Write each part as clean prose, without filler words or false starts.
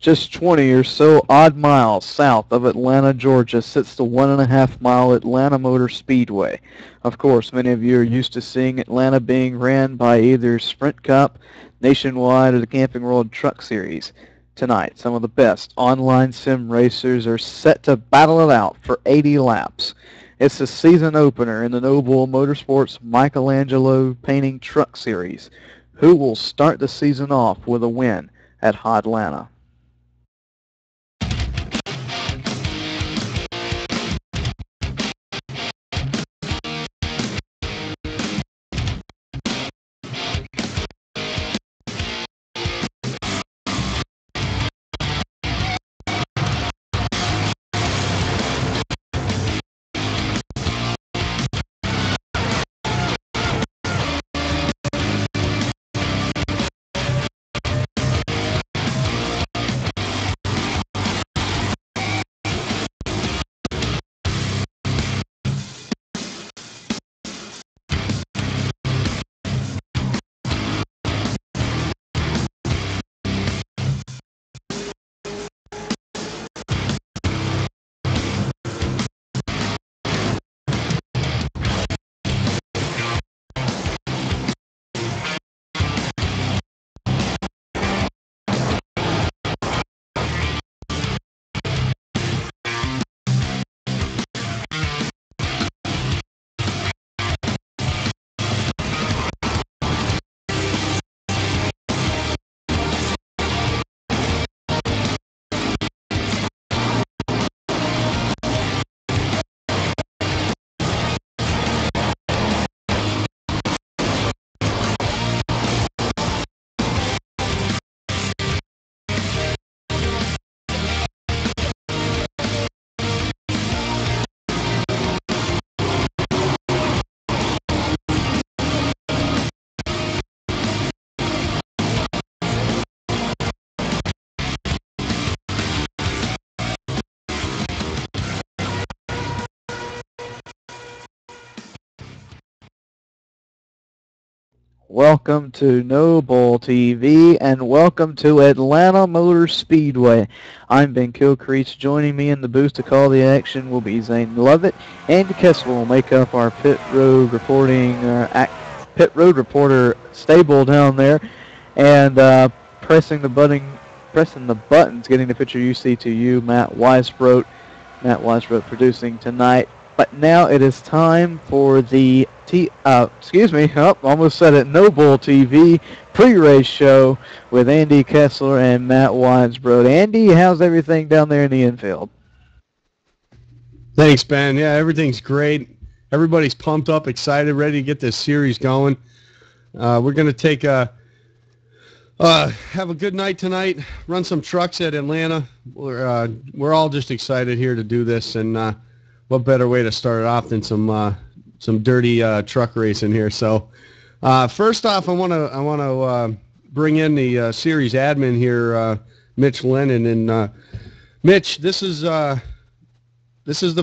Just 20 or so odd miles south of Atlanta, Georgia, sits the 1.5 mile Atlanta Motor Speedway. Of course, many of you are used to seeing Atlanta being ran by either Sprint Cup, Nationwide, or the Camping World Truck Series. Tonight, some of the best online sim racers are set to battle it out for 80 laps. It's the season opener in the Noble Motorsports Michelangelo Painting Truck Series. Who will start the season off with a win at Atlanta? Welcome to Noble TV and welcome to Atlanta Motor Speedway. I'm Ben Kilcrease. Joining me in the booth to call the action will be Zane Lovett. Andy Kessler will make up our pit road reporter stable down there, and pressing the buttons, getting the picture you see to you, Matt Weisbrot. Matt Weisbrot producing tonight. But now it is time for the almost said it, Noble TV pre-race show with Andy Kessler and Matt Weisbrot. Andy, how's everything down there in the infield? Thanks, Ben. Yeah, everything's great. Everybody's pumped up, excited, ready to get this series going. We're going to have a good night tonight, run some trucks at Atlanta. We're all just excited here to do this, and what better way to start it off than some dirty truck racing here. So first off, I want to bring in the series admin here, Mitch Lennon. And Mitch, this is the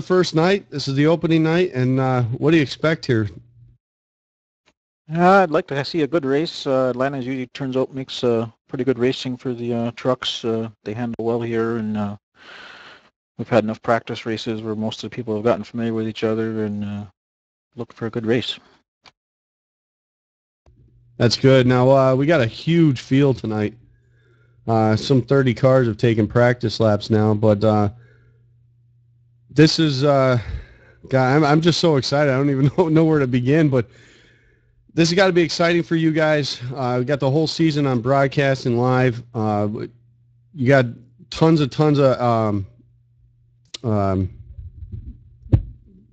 first night. This is the opening night, and what do you expect here? I'd like to see a good race. Atlanta usually turns out makes pretty good racing for the trucks. They handle well here, and we've had enough practice races where most of the people have gotten familiar with each other and look for a good race. That's good. Now, we got a huge field tonight. Some 30 cars have taken practice laps now, but this is, God, I'm just so excited. I don't even know where to begin, but this has got to be exciting for you guys. We got the whole season on broadcast and live. You got tons of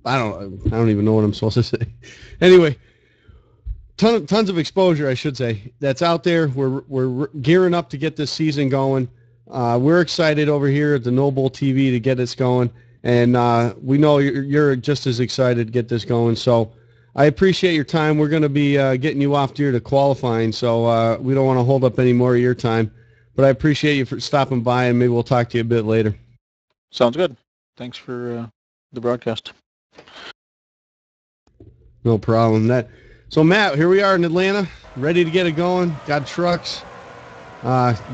I don't even know what I'm supposed to say. Anyway, tons of exposure, I should say, that's out there. We're gearing up to get this season going. We're excited over here at the Noble TV to get this going, and we know you're just as excited to get this going. So I appreciate your time. We're going to be getting you off here to qualifying, so we don't want to hold up any more of your time. But I appreciate you for stopping by, and maybe we'll talk to you a bit later. Sounds good. Thanks for the broadcast. No problem. So, Matt, here we are in Atlanta, ready to get it going. Got trucks.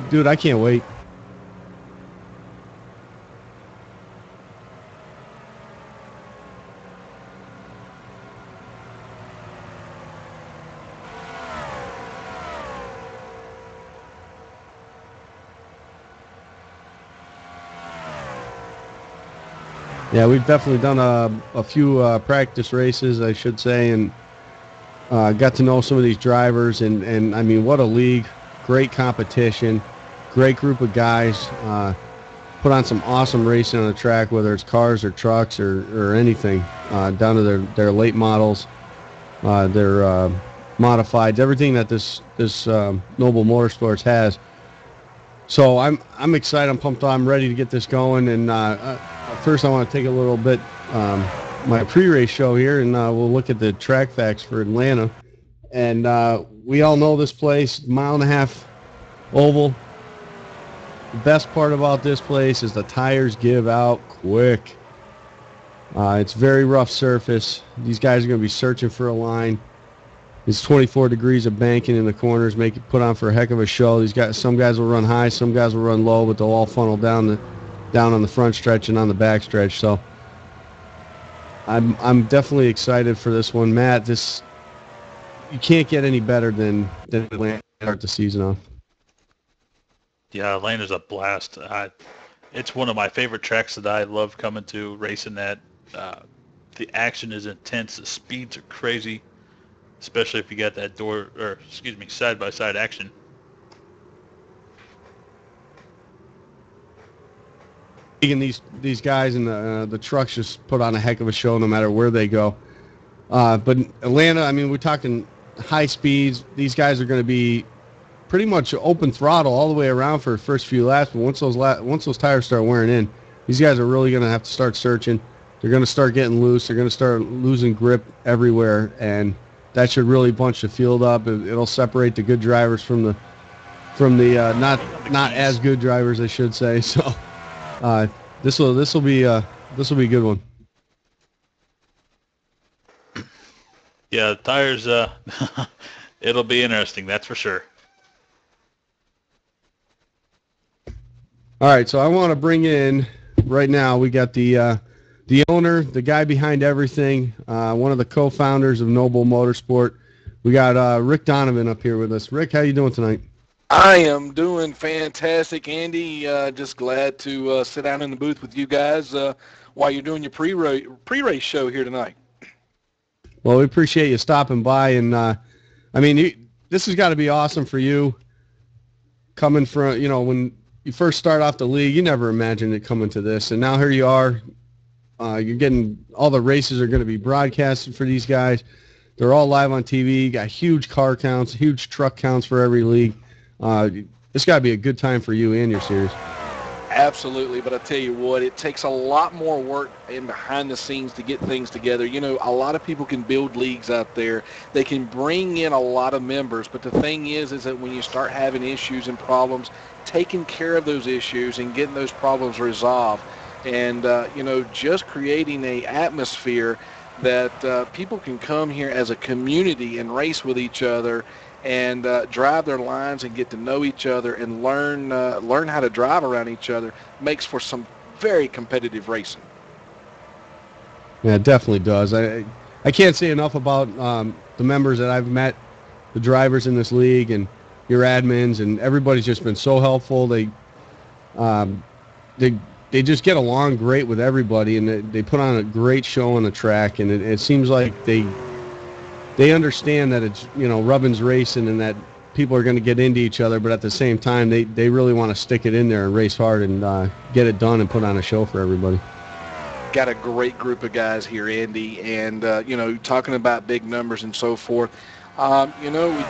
Dude, I can't wait. Yeah, we've definitely done a few practice races, I should say, and got to know some of these drivers. And I mean, what a league. Great competition. Great group of guys. Put on some awesome racing on the track, whether it's cars or trucks or anything, down to their late models, their modifieds, everything that this Noble Motorsports has. So I'm excited. I'm pumped on. I'm ready to get this going. And first, I want to take a little bit my pre-race show here, and we'll look at the track facts for Atlanta. And we all know this place, mile-and-a-half oval. The best part about this place is the tires give out quick. It's very rough surface. These guys are going to be searching for a line. It's 24 degrees of banking in the corners, make it put on for a heck of a show. These guys, some guys will run high, some guys will run low, but they'll all funnel down on the front stretch and on the back stretch. So I'm definitely excited for this one, Matt. You can't get any better than Atlanta to start the season off. Yeah, Atlanta's a blast. It's one of my favorite tracks that I love coming to, racing at. The action is intense. The speeds are crazy, especially if you got that side-by-side action. And these guys and the trucks just put on a heck of a show no matter where they go. But Atlanta, I mean, we're talking high speeds. These guys are going to be pretty much open throttle all the way around for the first few laps. But once those tires start wearing in, these guys are really going to have to start searching. They're going to start getting loose. They're going to start losing grip everywhere, and that should really bunch the field up. It'll separate the good drivers from the not as good drivers, I should say. So this will be a good one. Yeah, the tires. It'll be interesting, that's for sure. All right, so I want to bring in right now. We got the owner, the guy behind everything, one of the co-founders of Noble Motorsport. We got Rick Donovan up here with us. Rick, how you doing tonight? I am doing fantastic, Andy. Just glad to sit down in the booth with you guys while you're doing your pre-race show here tonight. Well, we appreciate you stopping by, and I mean, this has got to be awesome for you. Coming from, when you first start off the league, you never imagined it coming to this, and now here you are. You're getting all the races are going to be broadcasted for these guys. They're all live on TV. You got huge car counts, huge truck counts for every league. It's got to be a good time for you and your series. Absolutely, but I tell you what, it takes a lot more work and behind the scenes to get things together. A lot of people can build leagues out there. They can bring in a lot of members, but the thing is that when you start having issues and problems, taking care of those issues and getting those problems resolved, and just creating a atmosphere that people can come here as a community and race with each other and drive their lines and get to know each other and learn how to drive around each other makes for some very competitive racing. Yeah, it definitely does. I can't say enough about the members that I've met the drivers in this league and your admins, and everybody's just been so helpful. Um, they just get along great with everybody, and they put on a great show on the track, and it seems like they understand that it's, you know, rubbin's racing and that people are going to get into each other, but at the same time, they really want to stick it in there and race hard and get it done and put on a show for everybody. Got a great group of guys here, Andy, and you know, talking about big numbers and so forth. You know,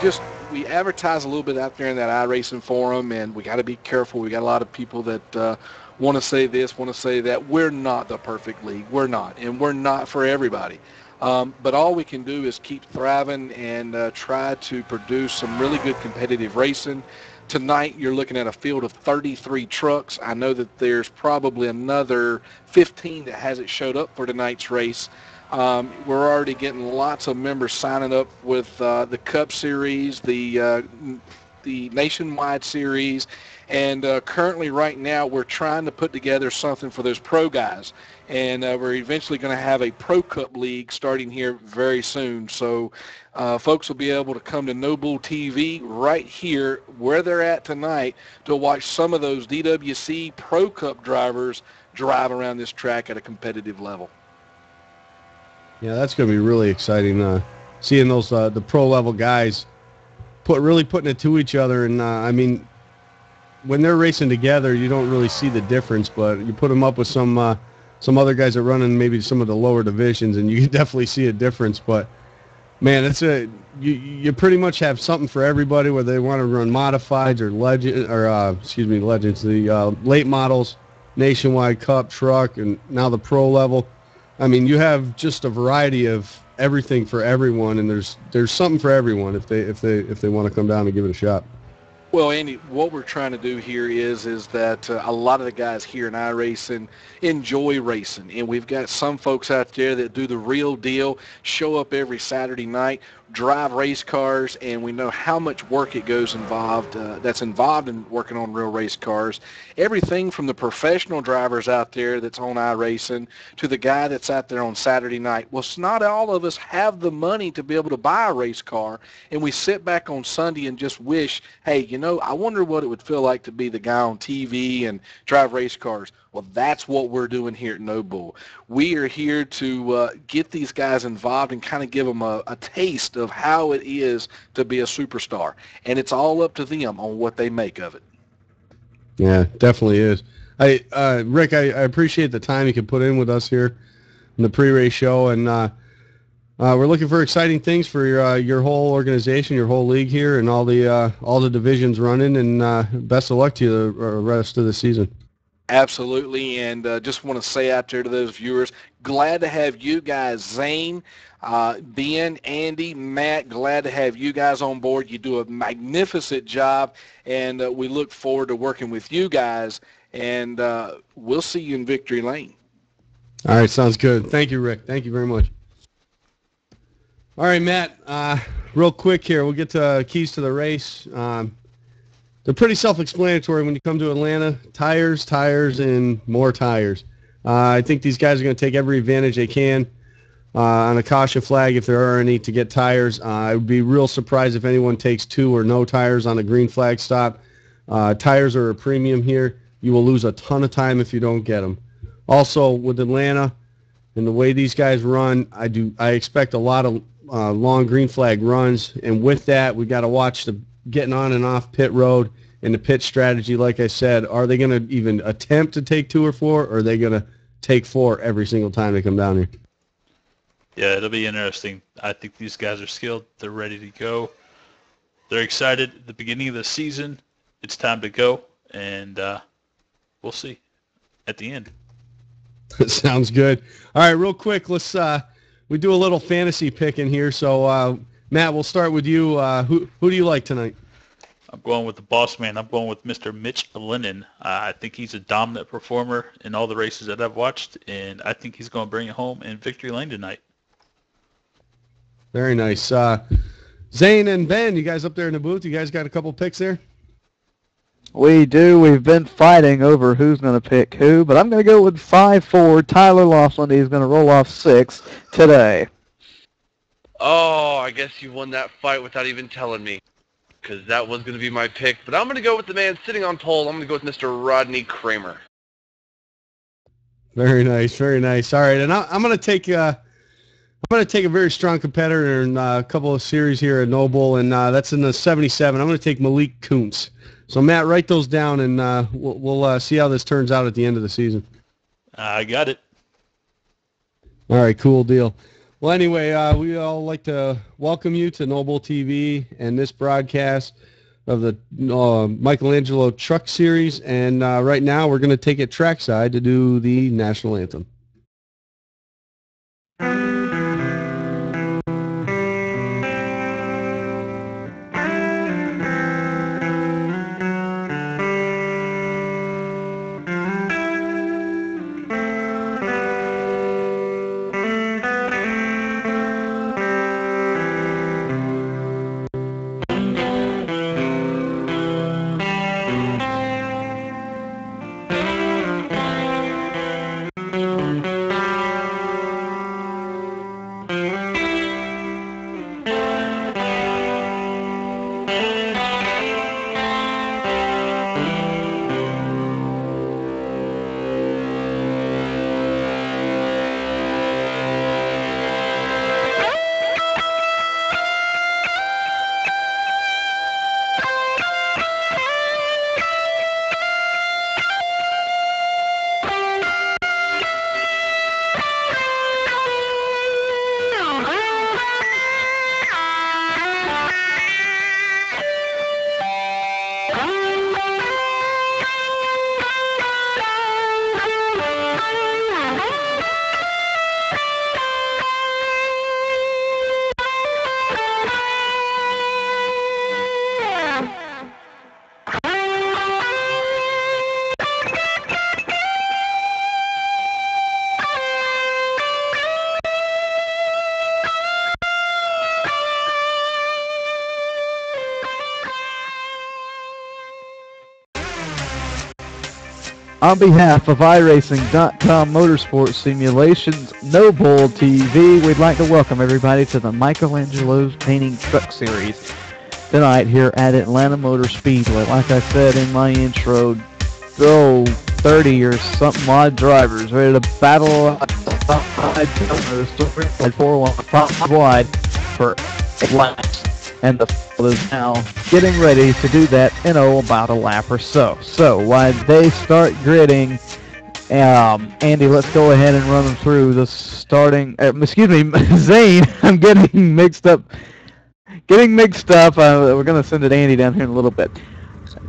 we advertise a little bit out there in that iRacing forum, and we got to be careful. We got a lot of people that want to say this, want to say that. We're not the perfect league. We're not, and we're not for everybody. But all we can do is keep thriving and try to produce some really good competitive racing. Tonight, you're looking at a field of 33 trucks. I know that there's probably another 15 that hasn't showed up for tonight's race. We're already getting lots of members signing up with the Cup Series, the Nationwide Series, and currently right now we're trying to put together something for those pro guys. And we're eventually going to have a Pro Cup League starting here very soon. So folks will be able to come to No Bull TV right here where they're at tonight to watch some of those DWC Pro Cup drivers drive around this track at a competitive level. Yeah, that's going to be really exciting, seeing those the pro-level guys really putting it to each other. And, I mean, when they're racing together, you don't really see the difference, but you put them up with some other guys that run in maybe some of the lower divisions, and you can definitely see a difference. But, man, you pretty much have something for everybody, whether they want to run modifieds or legends, the late models, Nationwide Cup, truck, and now the pro level. I mean, you have just a variety of everything for everyone, and there's something for everyone if they want to come down and give it a shot. Well, Andy, what we're trying to do here is that a lot of the guys here in iRacing enjoy racing, and we've got some folks out there that do the real deal, show up every Saturday night, drive race cars, and we know how much work it goes involved. That's involved in working on real race cars. Everything from the professional drivers out there that's on iRacing to the guy that's out there on Saturday night. Well, not all of us have the money to be able to buy a race car, and we sit back on Sunday and just wish, hey, you know, I wonder what it would feel like to be the guy on TV and drive race cars. Well, that's what we're doing here at No Bull. We are here to get these guys involved and kind of give them a taste of how it is to be a superstar. And it's all up to them on what they make of it. Yeah, definitely is. Rick, I appreciate the time you can put in with us here in the pre-race show, and we're looking for exciting things for your whole organization, your whole league here, and all the divisions running. And best of luck to you the rest of the season. Absolutely, and just want to say out there to those viewers, glad to have you guys, Zane, Ben, Andy, Matt, glad to have you guys on board. You do a magnificent job, and we look forward to working with you guys, and we'll see you in Victory Lane. All right, sounds good. Thank you, Rick. Thank you very much. All right, Matt, real quick here, we'll get to keys to the race. They're pretty self-explanatory when you come to Atlanta. Tires, and more tires. I think these guys are going to take every advantage they can on a caution flag if there are any to get tires. I would be real surprised if anyone takes 2 or no tires on a green flag stop. Tires are a premium here. You will lose a ton of time if you don't get them. Also, with Atlanta and the way these guys run, I expect a lot of long green flag runs, and with that, we got to watch the getting on and off pit road and the pit strategy. Like I said, are they going to even attempt to take 2 or 4, or are they going to take 4 every single time they come down here? Yeah, it'll be interesting. I think these guys are skilled. They're ready to go. They're excited at the beginning of the season. It's time to go, and we'll see at the end. Sounds good. All right, real quick, let's we do a little fantasy picking here. So, Matt, we'll start with you. Who do you like tonight? I'm going with the boss man. I'm going with Mr. Mitch Lennon. I think he's a dominant performer in all the races that I've watched, and I think he's going to bring it home in Victory Lane tonight. Very nice. Zane and Ben, you guys up there in the booth, you guys got a couple picks there? We do. We've been fighting over who's going to pick who, but I'm going to go with 5-4. Tyler Laughlin. He's going to roll off 6 today. Oh, I guess you won that fight without even telling me, because that was going to be my pick. But I'm going to go with the man sitting on pole. I'm going to go with Mr. Rodney Kramer. Very nice, very nice. All right, and I'm going to take a very strong competitor in a couple of series here at Noble, and that's in the 77. I'm going to take Malik Kuntz. So Matt, write those down, and we'll see how this turns out at the end of the season. I got it. All right, cool deal. Well, anyway, we all like to welcome you to Noble TV and this broadcast of the Michelangelo Truck Series. And right now, we're going to take it trackside to do the national anthem. On behalf of iRacing.com Motorsport Simulations Noble TV, we'd like to welcome everybody to the Michelangelo's Painting Truck Series tonight here at Atlanta Motor Speedway. Like I said in my intro, 30 or something odd drivers ready to battle outside 4-1 wide for 8 laps. And the field is now getting ready to do that in about a lap or so. So while they start gridding, Andy, let's go ahead and run them through the starting. Zane, I'm getting mixed up. We're going to send it Andy down here in a little bit.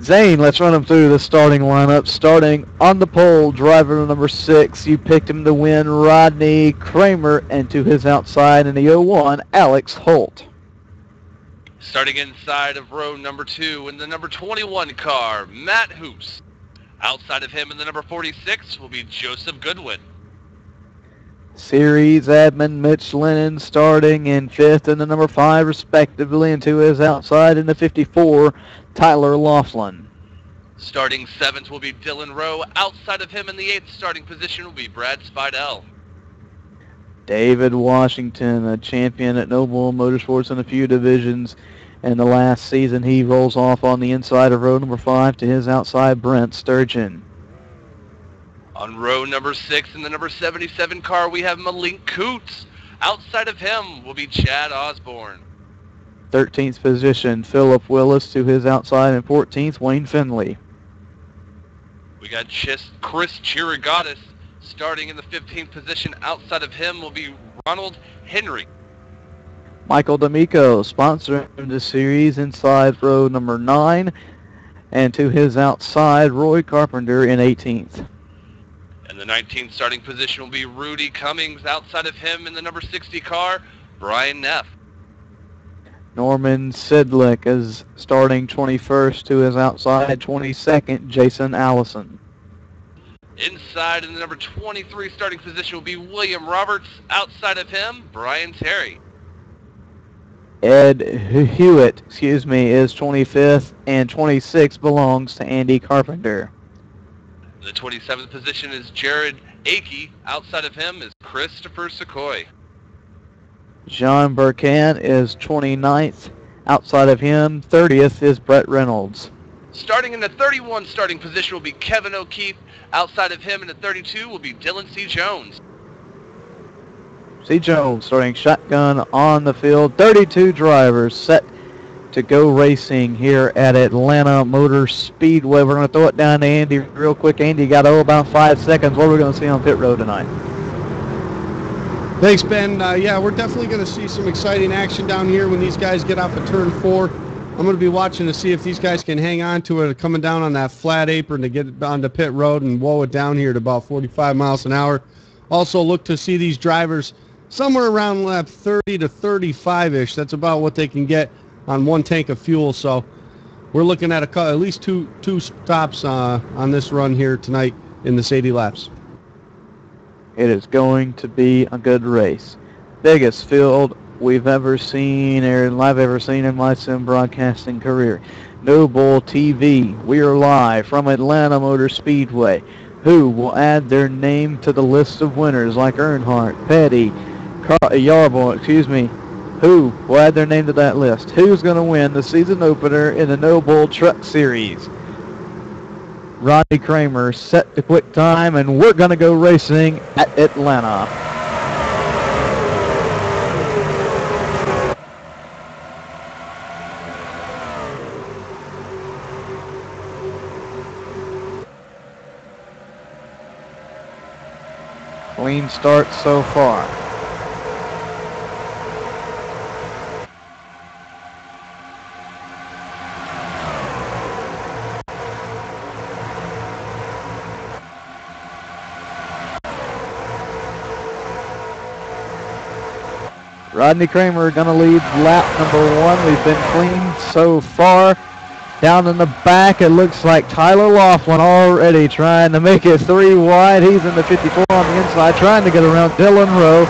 Zane, let's run them through the starting lineup. Starting on the pole, driver number 6. You picked him to win, Rodney Kramer, and to his outside in the 01, Alex Holt. Starting inside of row number 2 in the number 21 car, Matt Hoos. Outside of him in the number 46 will be Joseph Goodwin. Series admin Mitch Lennon starting in 5th and the number 5 respectively, and to his outside in the 54, Tyler Laughlin. Starting 7th will be Dylan Rowe. Outside of him in the 8th starting position will be Brad Spidell. David Washington, a champion at Noble Motorsports in a few divisions. And the last season, he rolls off on the inside of row number 5 to his outside, Brent Sturgeon. On row number 6 in the number 77 car, we have Malik Kuntz. Outside of him will be Chad Osborne. 13th position, Philip Willis to his outside, and 14th, Wayne Finley. We got Chris Chirigatis. Starting in the 15th position, outside of him will be Ronald Henry. Michael D'Amico sponsoring the series inside row number 9, and to his outside, Roy Carpenter in 18th. And the 19th starting position will be Rudy Cummings. Outside of him in the number 60 car, Brian Neff. Norman Sidlick is starting 21st to his outside, 22nd, Jason Allison. Inside in the number 23 starting position will be William Roberts. Outside of him, Brian Terry. Ed Hewitt, is 25th, and 26th belongs to Andy Carpenter. The 27th position is Jared Akey. Outside of him is Christopher Secoy. John Burkan is 29th. Outside of him, 30th is Brett Reynolds. Starting in the 31 starting position will be Kevin O'Keefe. Outside of him in the 32 will be Dylan C. Jones. C. Jones starting shotgun on the field. 32 drivers set to go racing here at Atlanta Motor Speedway. We're going to throw it down to Andy real quick. Andy, got about 5 seconds. What are we going to see on pit road tonight? Thanks, Ben. Yeah, we're definitely going to see some exciting action down here when these guys get off of turn 4. I'm going to be watching to see if these guys can hang on to it, coming down on that flat apron to get onto pit road and woe it down here to about 45 miles an hour. Also look to see these drivers somewhere around lap 30 to 35-ish. That's about what they can get on one tank of fuel. So we're looking at at least two stops on this run here tonight in this 80 laps. It is going to be a good race. Biggest field we've ever seen, or I've ever seen in my sim broadcasting career. No Bull TV. We are live from Atlanta Motor Speedway. Who will add their name to the list of winners like Earnhardt, Petty, Yarborough, Who will add their name to that list? Who's going to win the season opener in the No Bull Truck Series? Rodney Kramer set the quick time, and we're going to go racing at Atlanta. Clean start so far. Rodney Kramer going to lead lap number 1. We've been clean so far. Down in the back, it looks like Tyler Laughlin already trying to make it 3 wide. He's in the 54 on the inside, trying to get around Dylan Rowe.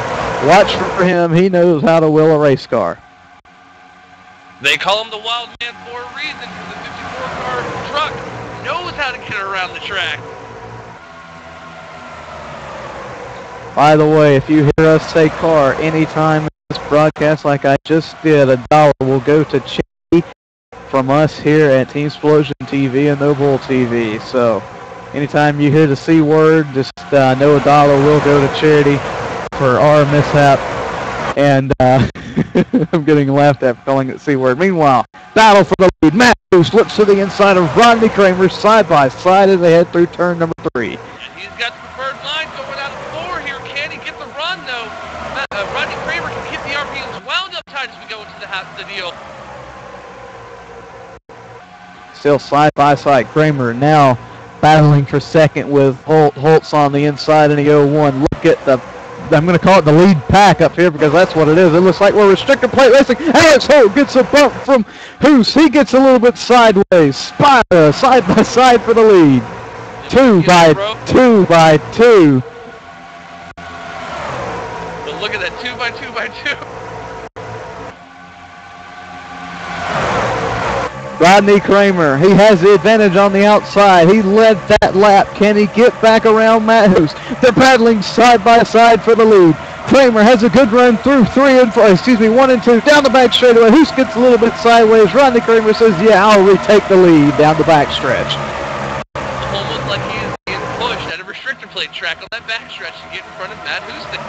Watch for him. He knows how to wheel a race car. They call him the Wild Man for a reason, because the 54-car truck knows how to get around the track. By the way, if you hear us say car anytime in this broadcast like I just did, $1 will go to charity from us here at Team Explosion TV and No Bull TV. So anytime you hear the C word, just know $1 will go to charity for our mishap. And I'm getting laughed at for calling it C word. Meanwhile, battle for the lead. Matt Bruce looks to the inside of Rodney Kramer side by side as they head through turn number 3. And he's got the preferred line going out of 4 here. Can he get the run, though? Rodney Kramer can keep the RPMs wound up tight as we go into the deal. Still side by side. Kramer now battling for second with Holtz on the inside in the 01. Look at the, I'm going to call it the lead pack up here because that's what it is. It looks like we're restricted plate racing. Alex Holt gets a bump from Hoos. He gets a little bit sideways. Side by side for the lead. 2 by 2 by 2. But look at that 2 by 2 by 2. Rodney Kramer, he has the advantage on the outside. He led that lap. Can he get back around Matt Hoos? They're battling side by side for the lead. Kramer has a good run through 1 and 2 down the back straightaway. Hoos gets a little bit sideways. Rodney Kramer says, yeah, I'll retake the lead down the back stretch. Almost like he is being pushed at a restrictor plate track on that back stretch to get in front of Matt Houston.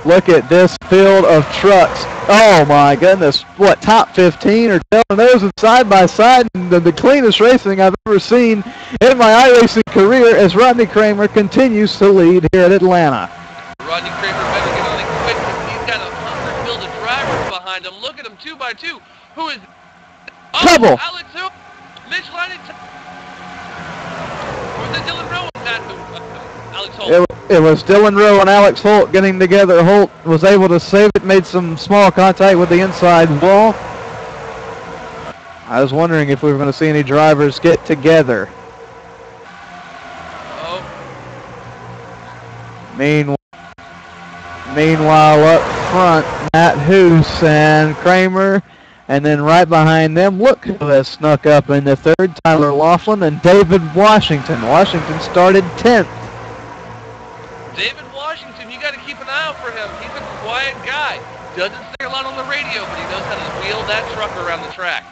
Look at this field of trucks. Oh my goodness. What, top 15 or telling those side by side? And the cleanest racing I've ever seen in my iRacing career as Rodney Kramer continues to lead here at Atlanta. Rodney Kramer better get on it quick because he's got a 100 build of drivers behind him. Look at him 2 by 2. Who is... Oh, Trouble. Alex Hill. Mitch Lining. Or was it Dylan Rowe and Matt Alex Holt? It was Dylan Rowe and Alex Holt getting together. Holt was able to save it, made some small contact with the inside wall. I was wondering if we were going to see any drivers get together. Oh. Meanwhile, up front, Matt Hoos and Kramer. And then right behind them, look who has snuck up in the third, Tyler Laughlin and David Washington. Washington started 10th. David Washington, you got to keep an eye out for him. He's a quiet guy. Doesn't say a lot on the radio, but he knows how to wheel that truck around the track.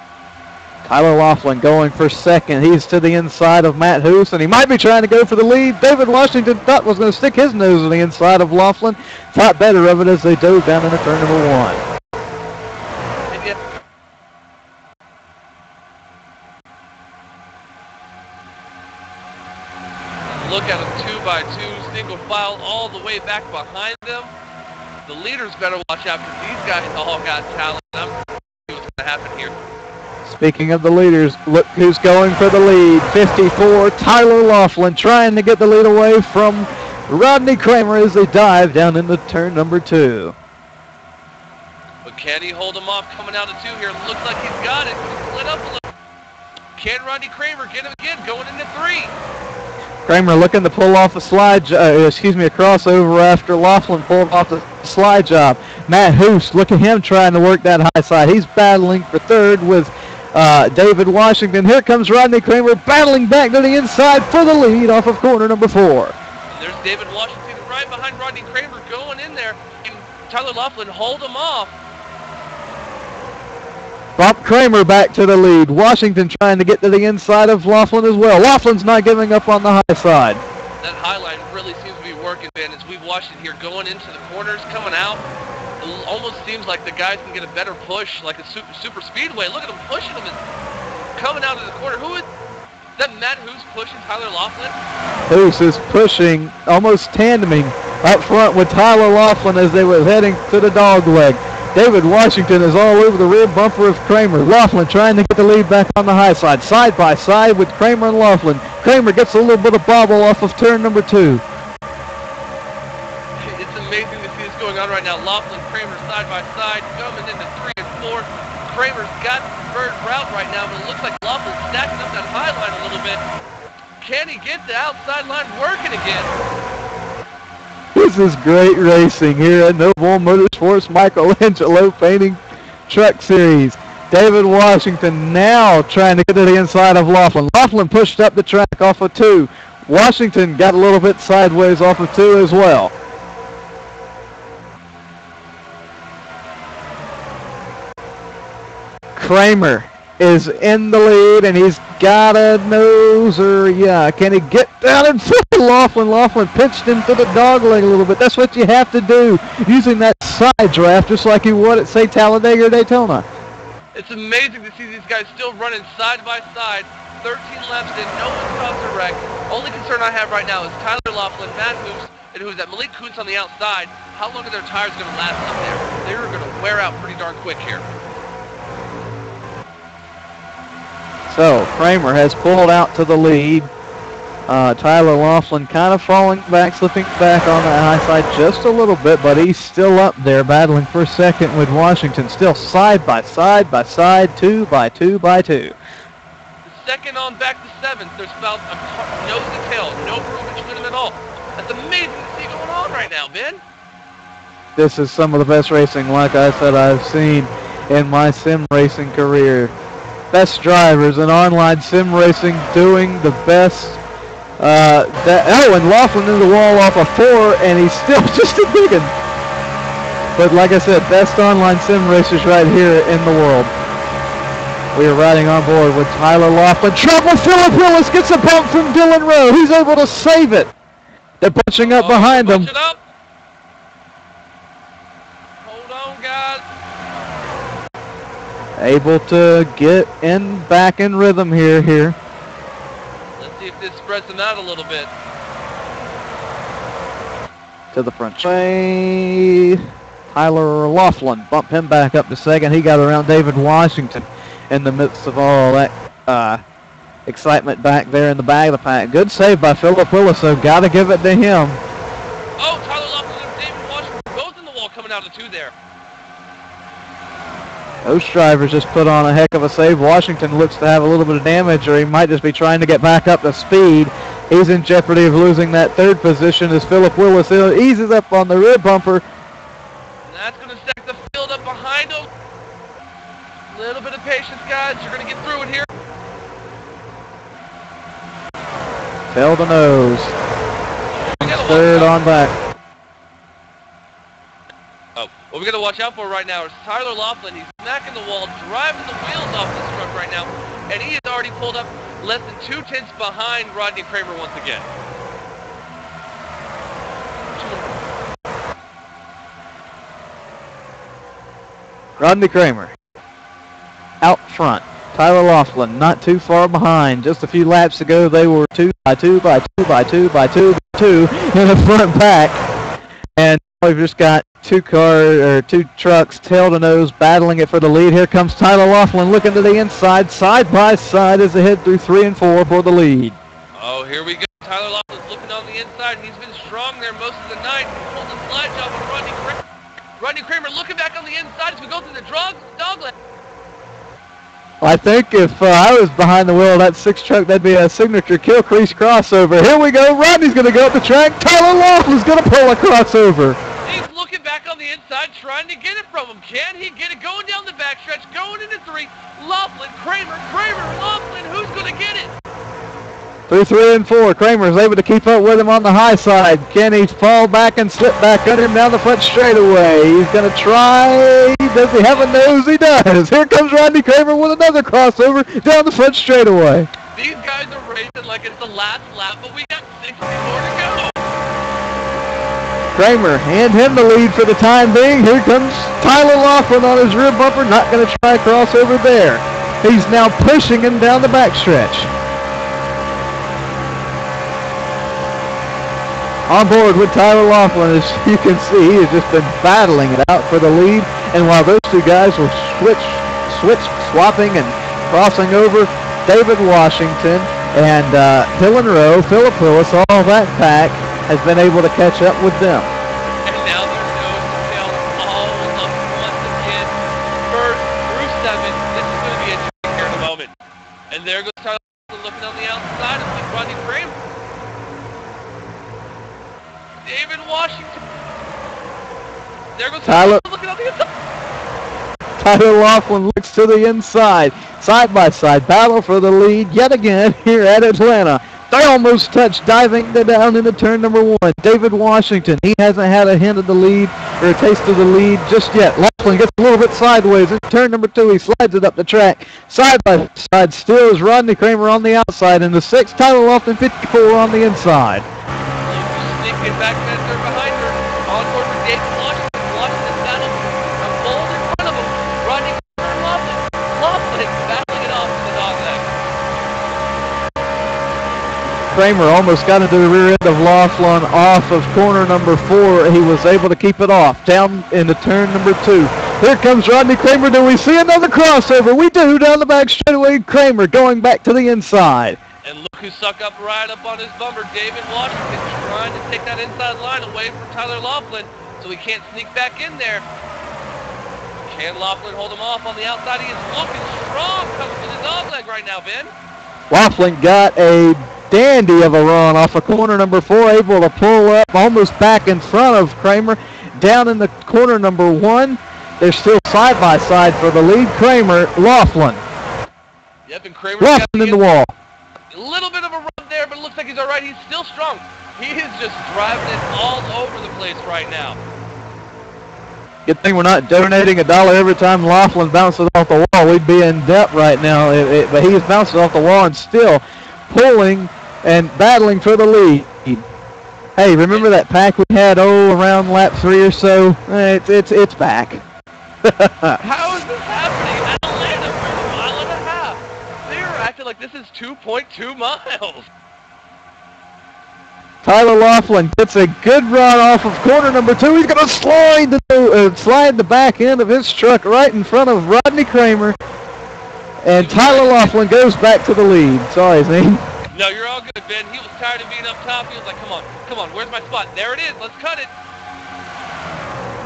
Tyler Laughlin going for second. He's to the inside of Matt Hoos, and he might be trying to go for the lead. David Washington thought was going to stick his nose on the inside of Laughlin. Thought better of it as they dove down into turn number 1. And yet, look at them 2x2, single file all the way back behind them. The leaders better watch out because these guys all got talent. I'm going to see what's going to happen here. Speaking of the leaders, look who's going for the lead. 54, Tyler Laughlin trying to get the lead away from Rodney Kramer as they dive down into turn number 2. But can he hold him off coming out of 2 here? Looks like he's got it. He's split up a little. Can Rodney Kramer get him again going into 3? Kramer looking to pull off a a crossover after Laughlin pulled off the slide job. Matt Hoos, look at him trying to work that high side. He's battling for third with David Washington. Here comes Rodney Kramer battling back to the inside for the lead off of corner number 4. And there's David Washington right behind Rodney Kramer going in there. And Tyler Laughlin hold him off. Bump Kramer back to the lead. Washington trying to get to the inside of Laughlin as well. Laughlin's not giving up on the high side. That high line really seems to be working, Ben, as we've watched it here going into the corners, coming out. It almost seems like the guys can get a better push, like a super speedway. Look at him pushing him and coming out of the corner. Who is that? Matt Hoos pushing Tyler Laughlin? Hoos is pushing, almost tandeming up front with Tyler Laughlin as they were heading to the dog leg. David Washington is all over the rear bumper of Kramer. Laughlin trying to get the lead back on the high side by side with Kramer and Laughlin. Kramer gets a little bit of bobble off of turn number 2. It's amazing to see this going on right now. Laughlin, Kramer side by side, coming into 3 and 4. Kramer's got the preferred route right now, but it looks like Laughlin's stacking up that high line a little bit. Can he get the outside line working again? This is great racing here at Noble Motorsports Angelo Painting Truck Series. David Washington now trying to get to the inside of Laughlin. Laughlin pushed up the track off of 2. Washington got a little bit sideways off of 2 as well. Kramer is in the lead, and he's got a noser. Yeah, can he get down in front of Laughlin? Laughlin pitched into the dog leg a little bit. That's what you have to do, using that side draft, just like you would at, say, Talladega or Daytona. It's amazing to see these guys still running side by side. 13 laps in, no one stops a wreck. Only concern I have right now is Tyler Laughlin, Matt Hoos, and who's that Malik Kuntz on the outside. How long are their tires going to last up there? They're going to wear out pretty darn quick here. So Kramer has pulled out to the lead. Tyler Laughlin kind of falling back, slipping back on the high side just a little bit, but he's still up there battling for second with Washington, still side by side, 2 by 2 by 2. Second on back to 7th. There's about a nose to tail, no room between them at all. That's amazing to see going on right now, Ben. This is some of the best racing, like I said, I've seen in my sim racing career. Best drivers in online sim racing doing the best. And Laughlin in the wall off of 4, and he's still just a big one. But like I said, best online sim racers right here in the world. We are riding on board with Tyler Laughlin. Trouble, Philip Willis gets a bump from Dylan Rowe. He's able to save it. They're bunching up behind him. Bunch it up. Hold on, guys. Able to get back in rhythm here. Let's see if this spreads them out a little bit. To the front. Tyler Laughlin bump him back up to second. He got around David Washington in the midst of all that excitement back there in the back of the pack. Good save by Philip Willis, so got to give it to him. Oh, Tyler Laughlin and David Washington both in the wall coming out of 2 there. Those drivers just put on a heck of a save. Washington looks to have a little bit of damage, or he might just be trying to get back up to speed. He's in jeopardy of losing that 3rd position as Philip Willis eases up on the rear bumper. And that's going to stack the field up behind him. A little bit of patience, guys. You're going to get through it here. Tail to nose. We got a third on back. Oh, what we got to watch out for right now is Tyler Laughlin. He's smacking the wall, driving the wheels off this truck right now, and he has already pulled up less than 2/10 behind Rodney Kramer once again. Rodney Kramer out front. Tyler Laughlin not too far behind. Just a few laps ago, they were 2 by 2 by 2 by 2 by 2 by 2 in the front pack. And we've just got two trucks tail to nose battling it for the lead. Here comes Tyler Laughlin looking to the inside, side by side as they head through 3 and 4 for the lead. Oh, here we go. Tyler Laughlin's looking on the inside, and he's been strong there most of the night. He pulled the slide job on Rodney Kramer. Rodney Kramer looking back on the inside as we go through the dogleg. I think if I was behind the wheel of that 6 truck, that'd be a signature kill crease crossover. Here we go. Rodney's going to go up the track. Tyler Laughlin's going to pull a crossover. He's looking back on the inside, trying to get it from him. Can he get it? Going down the backstretch, going into 3. Laughlin, Kramer, Laughlin. Who's going to get it? Through 3 and 4, Kramer's able to keep up with him on the high side. Can he fall back and slip back under him down the front straightaway? He's going to try. Does he have a nose? He does. Here comes Rodney Kramer with another crossover down the front straightaway. These guys are racing like it's the last lap, but we got 60 more to go. Kramer hand him the lead for the time being. Here comes Tyler Laughlin on his rear bumper. Not going to try a crossover there. He's now pushing him down the backstretch. On board with Tyler Laughlin, as you can see, he has just been battling it out for the lead. And while those two guys were swapping and crossing over, David Washington and Hill and Rowe, Philip Willis, all that pack has been able to catch up with them. And now there's nose to tail all up once again. First through 7. This is going to be a trick here in a moment. And there goes Tyler Laughlin looking on the outside and Rodney Kramer. David Washington. There goes Tyler looking on the inside. Tyler Laughlin looks to the inside. Side by side battle for the lead yet again here at Atlanta. They almost touched diving down into turn number 1. David Washington, he hasn't had a hint of the lead or a taste of the lead just yet. Laughlin gets a little bit sideways. In turn number 2, he slides it up the track. Side by side still is Rodney Kramer on the outside. And the 6, Tyler Laughlin, 54 on the inside. Sneaking back fence behind her. On board for David Washington. Washington battle. I'm bold in front of him. Rodney Kramer and Laughlin. Laughlin battling it off to the dogleg. Kramer almost got into the rear end of Laughlin off of corner number 4. He was able to keep it off. Down into turn number 2. Here comes Rodney Kramer. Do we see another crossover? We do. Down the back straightaway. Kramer going back to the inside. And look who suck up right up on his bumper. David Washington trying to take that inside line away from Tyler Laughlin so he can't sneak back in there. Can Laughlin hold him off on the outside? He is looking strong coming to the dogleg right now, Ben. Laughlin got a dandy of a run off of corner number 4, able to pull up almost back in front of Kramer. Down in the corner number 1, they're still side by side for the lead. Kramer, Laughlin. Yep, and Kramer Laughlin in the wall. A little bit of a run there, but it looks like he's all right. He's still strong. He is just driving it all over the place right now. Good thing we're not donating $1 every time Laughlin bounces off the wall. We'd be in debt right now. But he is bouncing off the wall and still pulling and battling for the lead. Hey, remember that pack we had around lap 3 or so? It's back. How is this happening? Atlanta, we're a mile and a half. They're acting like this is 2.2 miles. Tyler Laughlin gets a good run off of corner number 2. He's going to slide the back end of his truck right in front of Rodney Kramer. And Tyler Laughlin goes back to the lead. Sorry, Zane. No, you're all good, Ben. He was tired of being up top. He was like, come on, where's my spot? There it is. Let's cut it.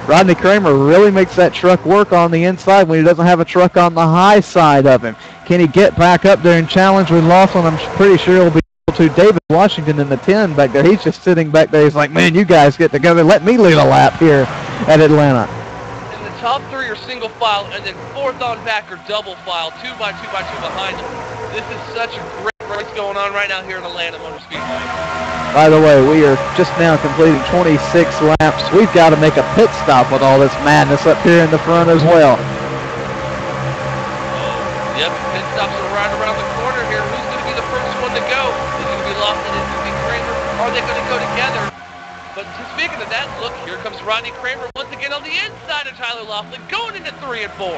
Rodney Kramer really makes that truck work on the inside when he doesn't have a truck on the high side of him. Can he get back up there and challenge with Laughlin? I'm pretty sure he'll be able to. David Washington in the 10 back there. He's just sitting back there. He's like, man, you guys get together. Let me lead a lap here at Atlanta. And the top 3 are single file, and then 4th on back are double file, 2 by 2 by 2 behind them. This is such a great race going on right now here in Atlanta Motor Speedway. By the way, we are just now completing 26 laps. We've got to make a pit stop with all this madness up here in the front as well. Yep, pit stops are right around the corner here. Who's going to be the first one to go? Is it going to be Laughlin? Is it going to be Kramer? Are they going to go together? But speaking of that, look, here comes Rodney Kramer once again on the inside of Tyler Laughlin, going into 3 and 4.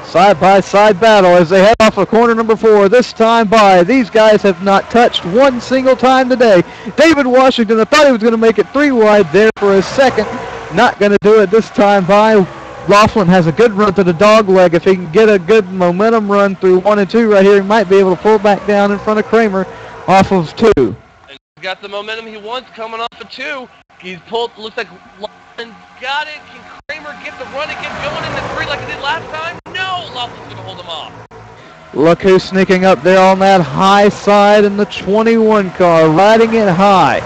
Side-by-side battle as they head off of corner number 4. This time by, these guys have not touched one single time today. David Washington, I thought he was going to make it 3 wide there for a second. Not going to do it this time by. Laughlin has a good run to the dog leg. If he can get a good momentum run through 1 and 2 right here, he might be able to pull back down in front of Kramer off of 2. And he's got the momentum he wants coming off of 2. He's pulled, looks like Laughlin got it. Can Kramer get the run and get going into 3 like he did last time? No, Laughlin's going to hold him off. Look who's sneaking up there on that high side in the 21 car, riding it high.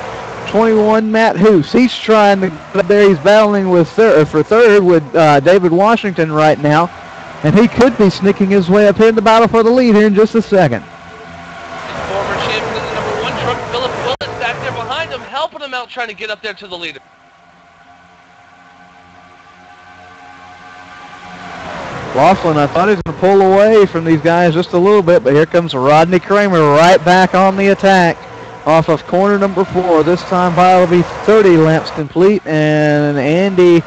21 Matt Hoos. He's trying to get up there. He's battling with for third with David Washington right now. And he could be sneaking his way up here in the battle for the lead here in just a second. His former champion in the number 1 truck, Philip Willis, back there behind him, helping him out, trying to get up there to the leader. Laughlin, I thought he was going to pull away from these guys just a little bit, but here comes Rodney Kramer right back on the attack off of corner number 4. This time by will be 30 laps complete, and Andy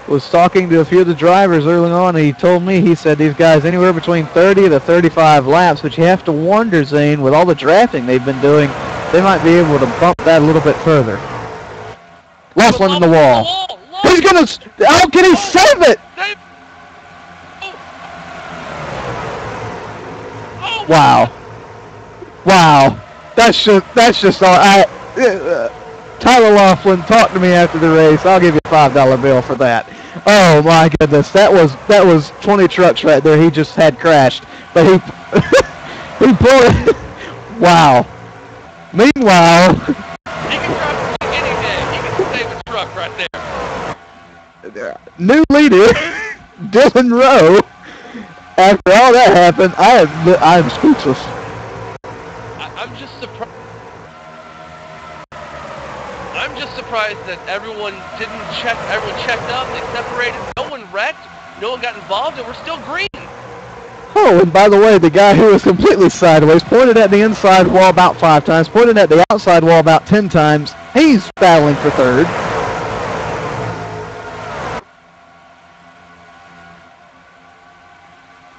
was talking to a few of the drivers early on. He told me, he said these guys anywhere between 30 to 35 laps, but you have to wonder, Zane, with all the drafting they've been doing, they might be able to bump that a little bit further. Laughlin in the wall. He's going to, how can he save it? Wow. Wow. That's just all right. Tyler Laughlin, talk to me after the race. I'll give you a $5 bill for that. Oh my goodness. That was 20 trucks right there. He just had crashed. But he he pulled it. Wow. Meanwhile, He can drive the any day. He can save a truck right there. new leader, Dylan Rowe. After all that happened, I'm speechless. I'm just surprised. I'm just surprised that everyone didn't check. Everyone checked up. They separated. No one wrecked. No one got involved, and we're still green. Oh, and by the way, the guy who was completely sideways, pointed at the inside wall about 5 times, pointed at the outside wall about 10 times. He's battling for third.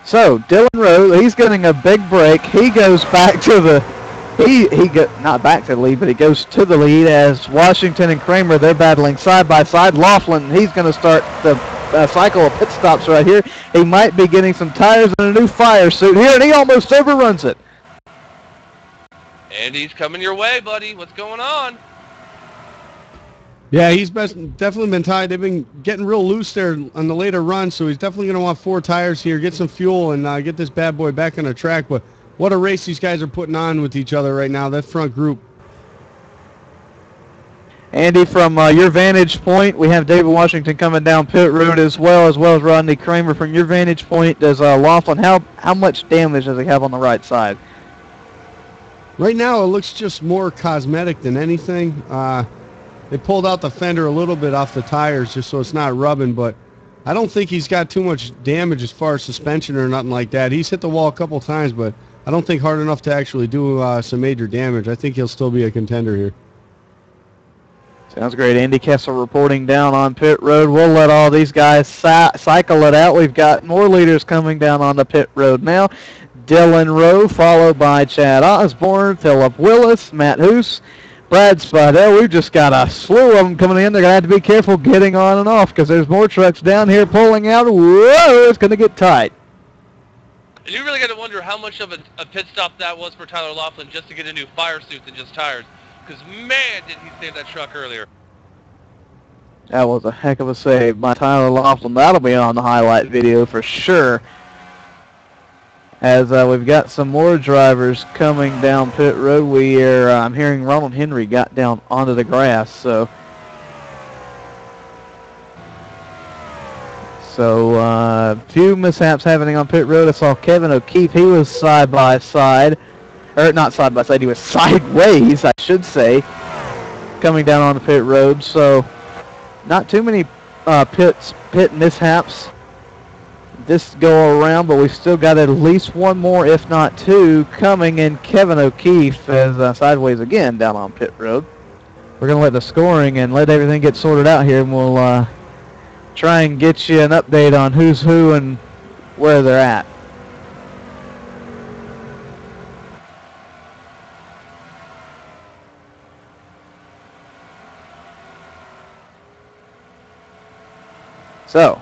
So Dylan Rowe, he's getting a big break. He goes back to the, not back to the lead, but he goes to the lead as Washington and Kramer, they're battling side by side. Laughlin, he's going to start the cycle of pit stops right here. He might be getting some tires and a new fire suit here, and he almost overruns it. And he's coming your way, buddy. What's going on? Yeah, he's definitely been tied. They've been getting real loose there on the later run, so he's definitely going to want 4 tires here, get some fuel, and get this bad boy back on the track. But what a race these guys are putting on with each other right now, that front group. Andy, from your vantage point, we have David Washington coming down pit road as well as Rodney Kramer. From your vantage point, does Laughlin, how much damage does he have on the right side? Right now, it looks just more cosmetic than anything. They pulled out the fender a little bit off the tires just so it's not rubbing, but I don't think he's got too much damage as far as suspension or nothing like that. He's hit the wall a couple times, but I don't think hard enough to actually do some major damage. I think he'll still be a contender here. Sounds great. Andy Kessel reporting down on pit road. We'll let all these guys cycle it out. We've got more leaders coming down on the pit road now. Dylan Rowe, followed by Chad Osborne, Philip Willis, Matt Hoos, Brad Spadell. We've just got a slew of them coming in. They're going to have to be careful getting on and off because there's more trucks down here pulling out. Whoa, it's going to get tight. And you really got to wonder how much of a pit stop that was for Tyler Laughlin just to get a new fire suit than just tires. Because, man, did he save that truck earlier. That was a heck of a save by Tyler Laughlin. That'll be on the highlight video for sure. As we've got some more drivers coming down pit road. I'm hearing Ronald Henry got down onto the grass. So few mishaps happening on pit road. I saw Kevin O'Keefe. He was side by side or not side by side, he was sideways, I should say, coming down on the pit road. So not too many pit mishaps this go around, but we've still got at least one more, if not two, coming in. Kevin O'Keefe is sideways again down on pit road. We're going to let the scoring and let everything get sorted out here, and we'll try and get you an update on who's who and where they're at. So,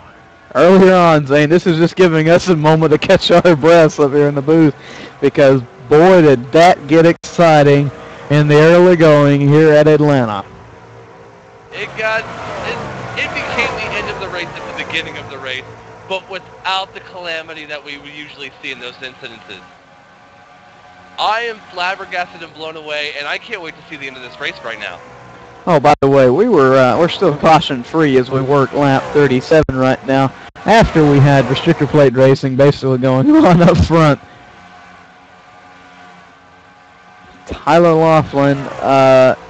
earlier on, Zane, this is just giving us a moment to catch our breaths up here in the booth, because boy, did that get exciting in the early going here at Atlanta. It became the end of the race at the beginning of the race, but without the calamity that we usually see in those incidences. I am flabbergasted and blown away, and I can't wait to see the end of this race right now. Oh, by the way, we're still caution free as we work lap 37 right now, after we had restrictor plate racing basically going on up front. Tyler Laughlin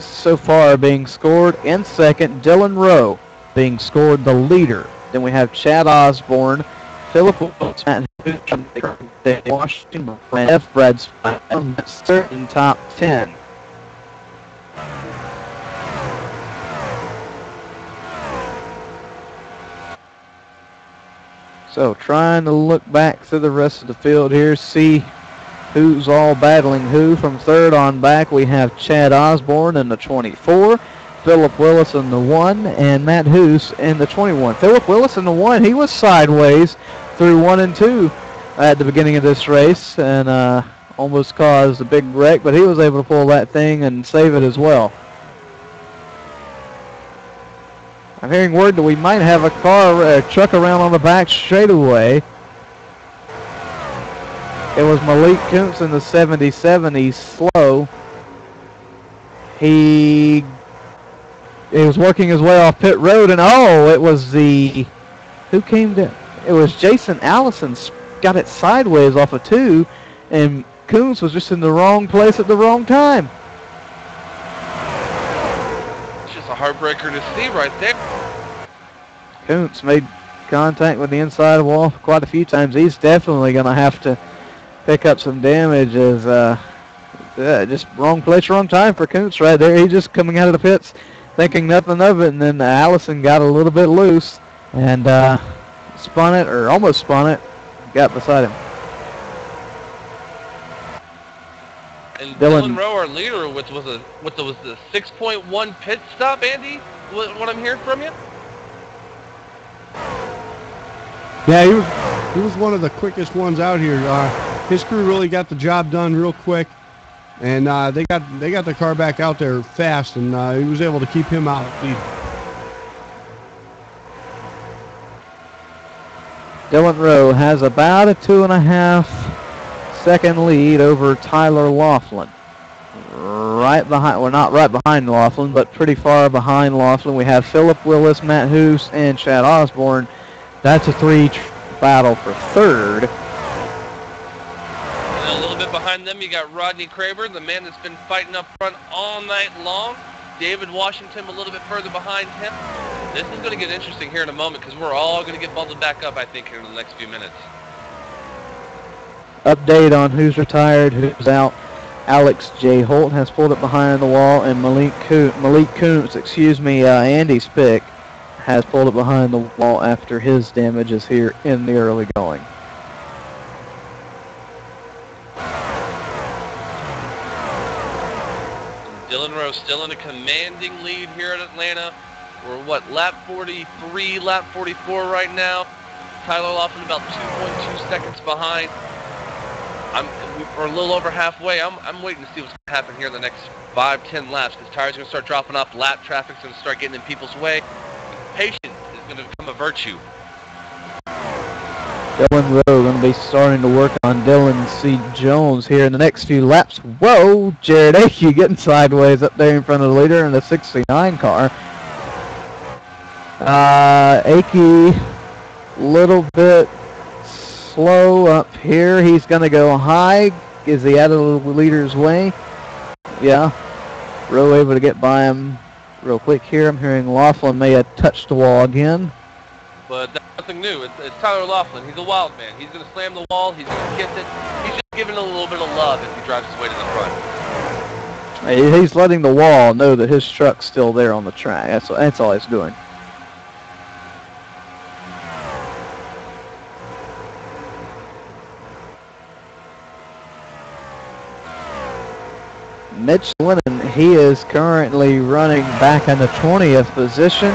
so far being scored in second. Dylan Rowe being scored the leader. Then we have Chad Osborne, Philip Wilson, Washington, F. Brad's certain top 10. So trying to look back through the rest of the field here, see who's all battling who. From third on back, we have Chad Osborne in the 24, Philip Willis in the 1, and Matt Hoos in the 21. Philip Willis in the 1, he was sideways through 1 and 2 at the beginning of this race, and almost caused a big wreck, but he was able to pull that thing and save it as well. I'm hearing word that we might have a truck around on the back straightaway. It was Malik Kuntz in the 77. He's slow. He was working his way off pit road, and it was it was Jason Allison got it sideways off of 2, and Kuntz was just in the wrong place at the wrong time. It's just a heartbreaker to see right there. Kuntz made contact with the inside wall quite a few times. He's definitely going to have to pick up some damage as just wrong place, wrong time for Kuntz right there. He's just coming out of the pits thinking nothing of it, and then Allison got a little bit loose and spun it, or almost spun it, got beside him. And Dylan Rowe, our leader, was the 6.1 pit stop, Andy? What I'm hearing from you? Yeah, he was one of the quickest ones out here. His crew really got the job done real quick, and they got the car back out there fast, and he was able to keep him out. Dylan Rowe has about a 2.5 second lead over Tyler Laughlin. Right behind, well, not right behind Laughlin, but pretty far behind Laughlin. We have Philip Willis, Matt Hoos, and Chad Osborne. That's a 3 battle for third. And a little bit behind them, you got Rodney Craver, the man that's been fighting up front all night long. David Washington a little bit further behind him. This is going to get interesting here in a moment, because we're all going to get bundled back up, I think, here in the next few minutes. Update on who's retired, who's out. Alex J. Holt has pulled it behind the wall, and Malik Kuntz, Andy's pick, has pulled it behind the wall after his damages here in the early going. Dylan Rowe still in a commanding lead here at Atlanta. We're lap 43, lap 44 right now. Tyler Laughlin about 2.2 seconds behind. We're a little over halfway. I'm waiting to see what's going to happen here in the next 5-10 laps, because tires are going to start dropping off. Lap traffic's going to start getting in people's way. Patience is going to become a virtue. Dylan Rowe going to be starting to work on Dylan C. Jones here in the next few laps. Whoa, Jared Akey getting sideways up there in front of the leader in the 69 car. Akey, little bit slow up here. He's going to go high, Is he out of the leader's way? Yeah. Rowe able to get by him real quick here. I'm hearing Laughlin may have touched the wall again. But that's nothing new. It's Tyler Laughlin. He's a wild man. He's going to slam the wall. He's going to kiss it. He's just giving it a little bit of love as he drives his way to the front. He's letting the wall know that his truck's still there on the track. That's all he's doing. Mitch Lennon, he is currently running back in the 20th position.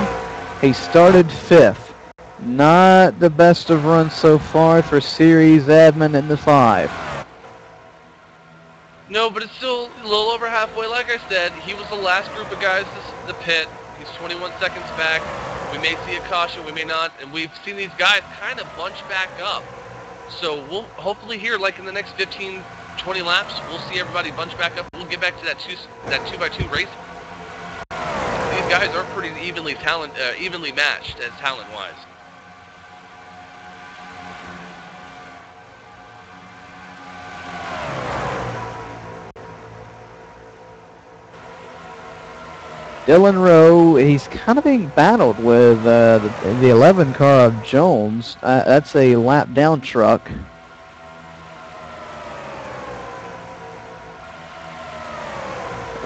He started 5th. Not the best of runs so far for series admin in the 5. No, but it's still a little over halfway. Like I said, he was the last group of guys to the pit. He's 21 seconds back. We may see a caution, we may not, and we've seen these guys kind of bunch back up. So we'll hopefully here, like in the next 15, 20 laps, we'll see everybody bunch back up. We'll get back to that 2x2 race. These guys are pretty evenly matched as talent-wise. Dylan Rowe, he's kind of being battled with the 11 car of Jones. That's a lap down truck.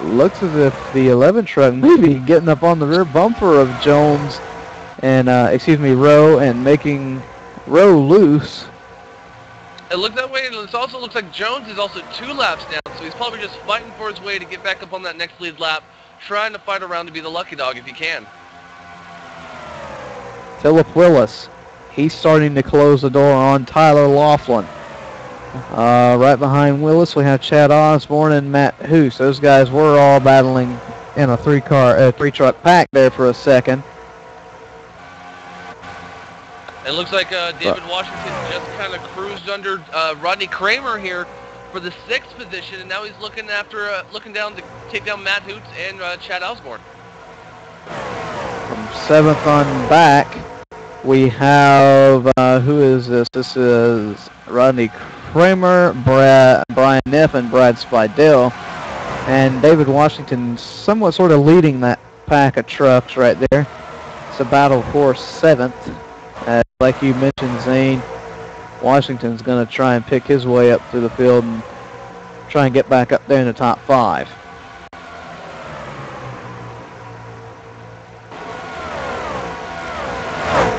Looks as if the 11 truck may be getting up on the rear bumper of Jones and, Rowe, and making Rowe loose. It looked that way, and it also looks like Jones is also 2 laps down, so he's probably just fighting for his way to get back up on that next lead lap, trying to fight around to be the lucky dog if he can. Philip Willis, he's starting to close the door on Tyler Laughlin. Right behind Willis, we have Chad Osborne and Matt Hoos. Those guys were all battling in a 3-truck pack there for a second. It looks like David Washington just kind of cruised under Rodney Kramer here for the 6th position, and now he's looking down to take down Matt Hoots and Chad Osborne. From 7th on back, we have who is this? This is Rodney Kramer, Brian Neff, and Brad Spidell, and David Washington somewhat sort of leading that pack of trucks right there. It's a battle for 7th. Like you mentioned, Zane, Washington's going to try and pick his way up through the field and try and get back up there in the top 5.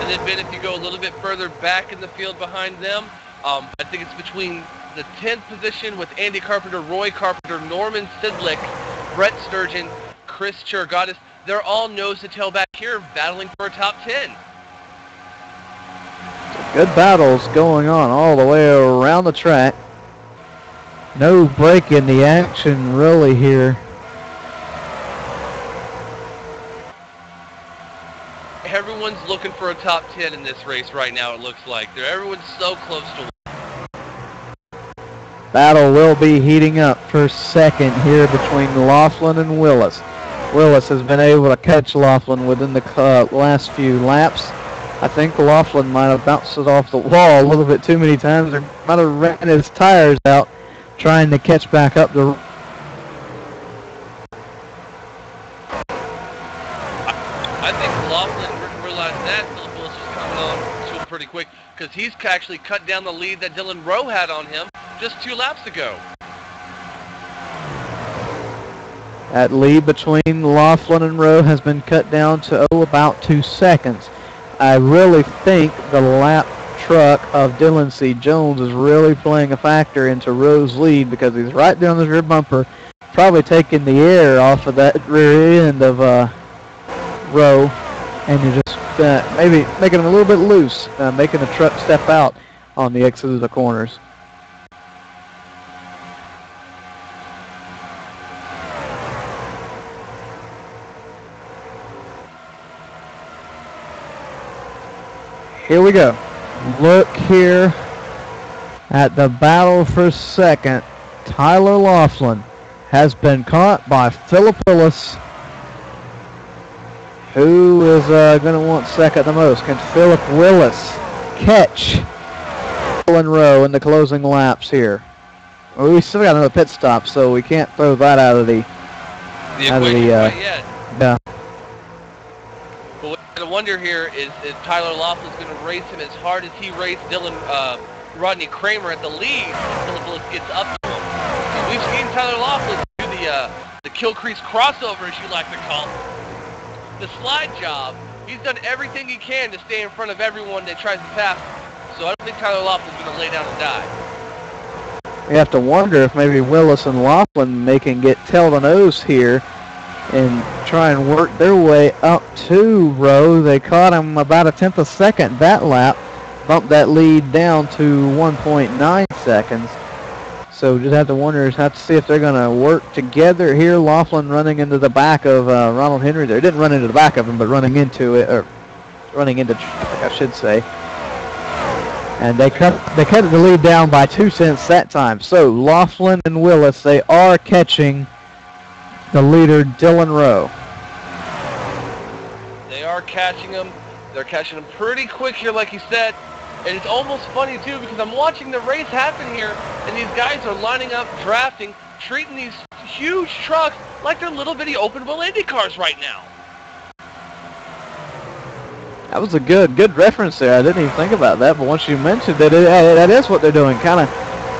And then, Ben, if you go a little bit further back in the field behind them, I think it's between the 10th position with Andy Carpenter, Roy Carpenter, Norman Sidlick, Brett Sturgeon, Chris Chirigatis. They're all nose-to-tail back here battling for a top 10. Good battles going on all the way around the track. No break in the action really here. Everyone's looking for a top 10 in this race right now, it looks like. Everyone's so close to. Battle will be heating up for 2nd here between Laughlin and Willis. Willis has been able to catch Laughlin within the last few laps. I think Laughlin might have bounced it off the wall a little bit too many times, or might have ran his tires out trying to catch back up the. I think Laughlin realized that Philip Willis was coming on to him pretty quick, because he's actually cut down the lead that Dylan Rowe had on him just 2 laps ago. That lead between Laughlin and Rowe has been cut down to about 2 seconds. I really think the lap truck of Dylan C. Jones is really playing a factor into Rowe's lead, because he's right down the rear bumper, probably taking the air off of that rear end of Rowe, and you're just maybe making him a little bit loose, making the truck step out on the exit of the corners. Here we go. Look here at the battle for 2nd. Tyler Laughlin has been caught by Philip Willis. Who is going to want 2nd the most? Can Philip Willis catch Dylan Rowe in the closing laps here? Well, we still got another pit stop, so we can't throw that out of the equation quite yet. Yeah. But what I wonder here is if Tyler Laughlin's going to race him as hard as he raced Rodney Kramer at the lead until Philip gets up to him. We've seen Tyler Laughlin do the kill crease crossover, as you like to call it. The slide job. He's done everything he can to stay in front of everyone that tries to pass him. So I don't think Tyler Laughlin's going to lay down and die. We have to wonder if maybe Willis and Laughlin can get tail to nose here and try and work their way up to Rowe. They caught him about a tenth of a second that lap, bumped that lead down to 1.9 seconds. So just have to see if they're going to work together here. Laughlin running into the back of Ronald Henry there. Didn't run into the back of him, but running into traffic, I should say. And they cut the lead down by 2 cents that time. So Laughlin and Willis, they are catching the leader, Dylan Rowe. They are catching him. They're catching him pretty quick here, like he said. And it's almost funny, too, because I'm watching the race happen here, and these guys are lining up, drafting, treating these huge trucks like they're little bitty open-wheel Indy cars right now. That was a good reference there. I didn't even think about that, but once you mentioned it, that is what they're doing, kind of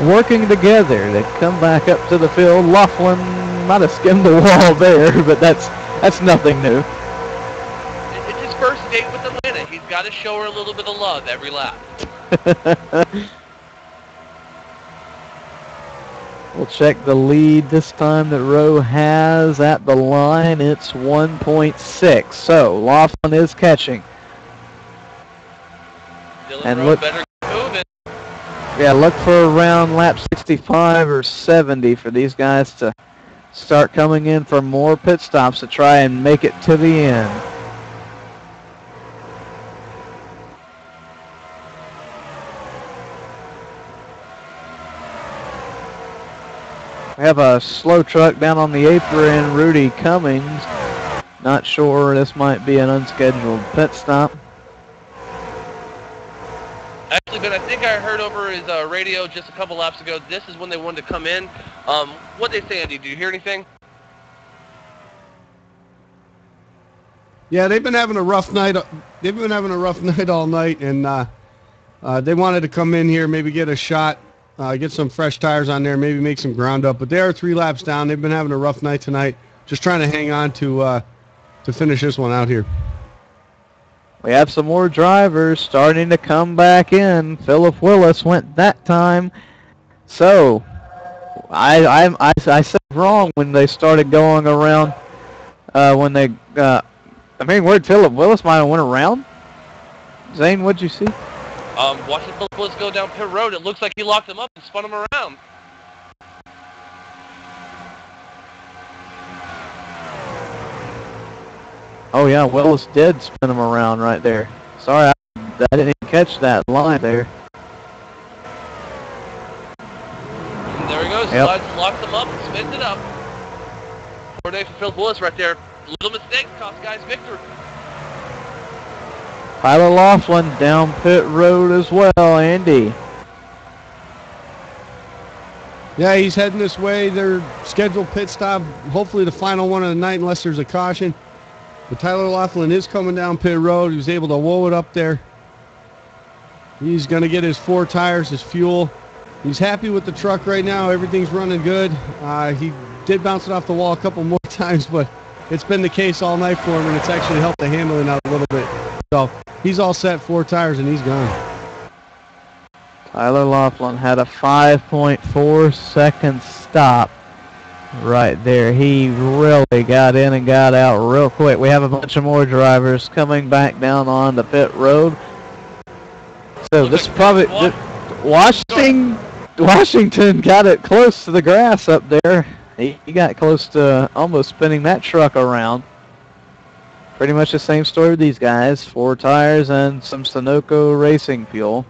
working together. They come back up to the field. Laughlin might have skimmed the wall there, but that's nothing new. It's his first date with Atlanta. He's got to show her a little bit of love every lap. We'll check the lead this time that Rowe has at the line. It's 1.6. So Laughlin is catching. Dylan And Rowe look, better move it. Yeah, look for around lap 65 or 70 for these guys to start coming in for more pit stops to try and make it to the end. We have a slow truck down on the apron, Rudy Cummings. Not sure, this might be an unscheduled pit stop. Actually, Ben, I think I heard over his radio just a couple laps ago, this is when they wanted to come in. What'd they say, Andy? Do you hear anything? Yeah, they've been having a rough night. They've been having a rough night all night, and they wanted to come in here, maybe get a shot, get some fresh tires on there, maybe make some ground up. But they are 3 laps down. They've been having a rough night tonight. Just trying to hang on to finish this one out here. We have some more drivers starting to come back in. Philip Willis went that time. So I said wrong when they started going around. Where'd Philip Willis might have went around? Zane, what'd you see? Watching Philip Willis go down pit road, it looks like he locked him up and spun him around. Oh yeah, Willis did spin him around right there. Sorry, I didn't even catch that line there. And there he goes, Yep. slides and locks him up and spins it up. Poor day for Philip Willis right there. Little mistake cost guys victory. Tyler Laughlin down pit road as well, Andy. Yeah, he's heading this way. Their scheduled pit stop, hopefully the final one of the night unless there's a caution. But Tyler Laughlin is coming down pit road. He was able to whoa it up there. He's going to get his 4 tires, his fuel. He's happy with the truck right now. Everything's running good. He did bounce it off the wall a couple more times, but it's been the case all night for him, and it's actually helped the handling out a little bit. So he's all set, 4 tires, and he's gone. Tyler Laughlin had a 5.4 second stop right there. He really got in and got out real quick. We have a bunch of more drivers coming back down on the pit road. So this is probably Washington got it close to the grass up there. He got close to almost spinning that truck around. Pretty much the same story with these guys. 4 tires and some Sunoco racing fuel.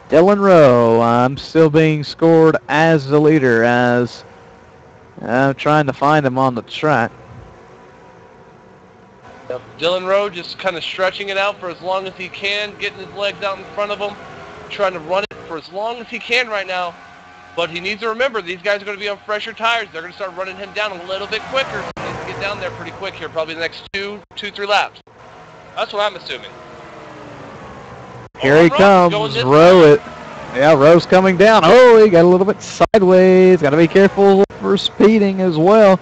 Dylan Rowe, I'm still being scored as the leader as I'm trying to find him on the track. Yep. Dylan Rowe just kind of stretching it out for as long as he can, getting his legs out in front of him, trying to run it for as long as he can right now. But he needs to remember, these guys are going to be on fresher tires. They're going to start running him down a little bit quicker. He needs to get down there pretty quick here, probably the next 3 laps. That's what I'm assuming. Here he comes, Rowe. Yeah, Rowe's coming down. Oh, he got a little bit sideways. Got to be careful for speeding as well.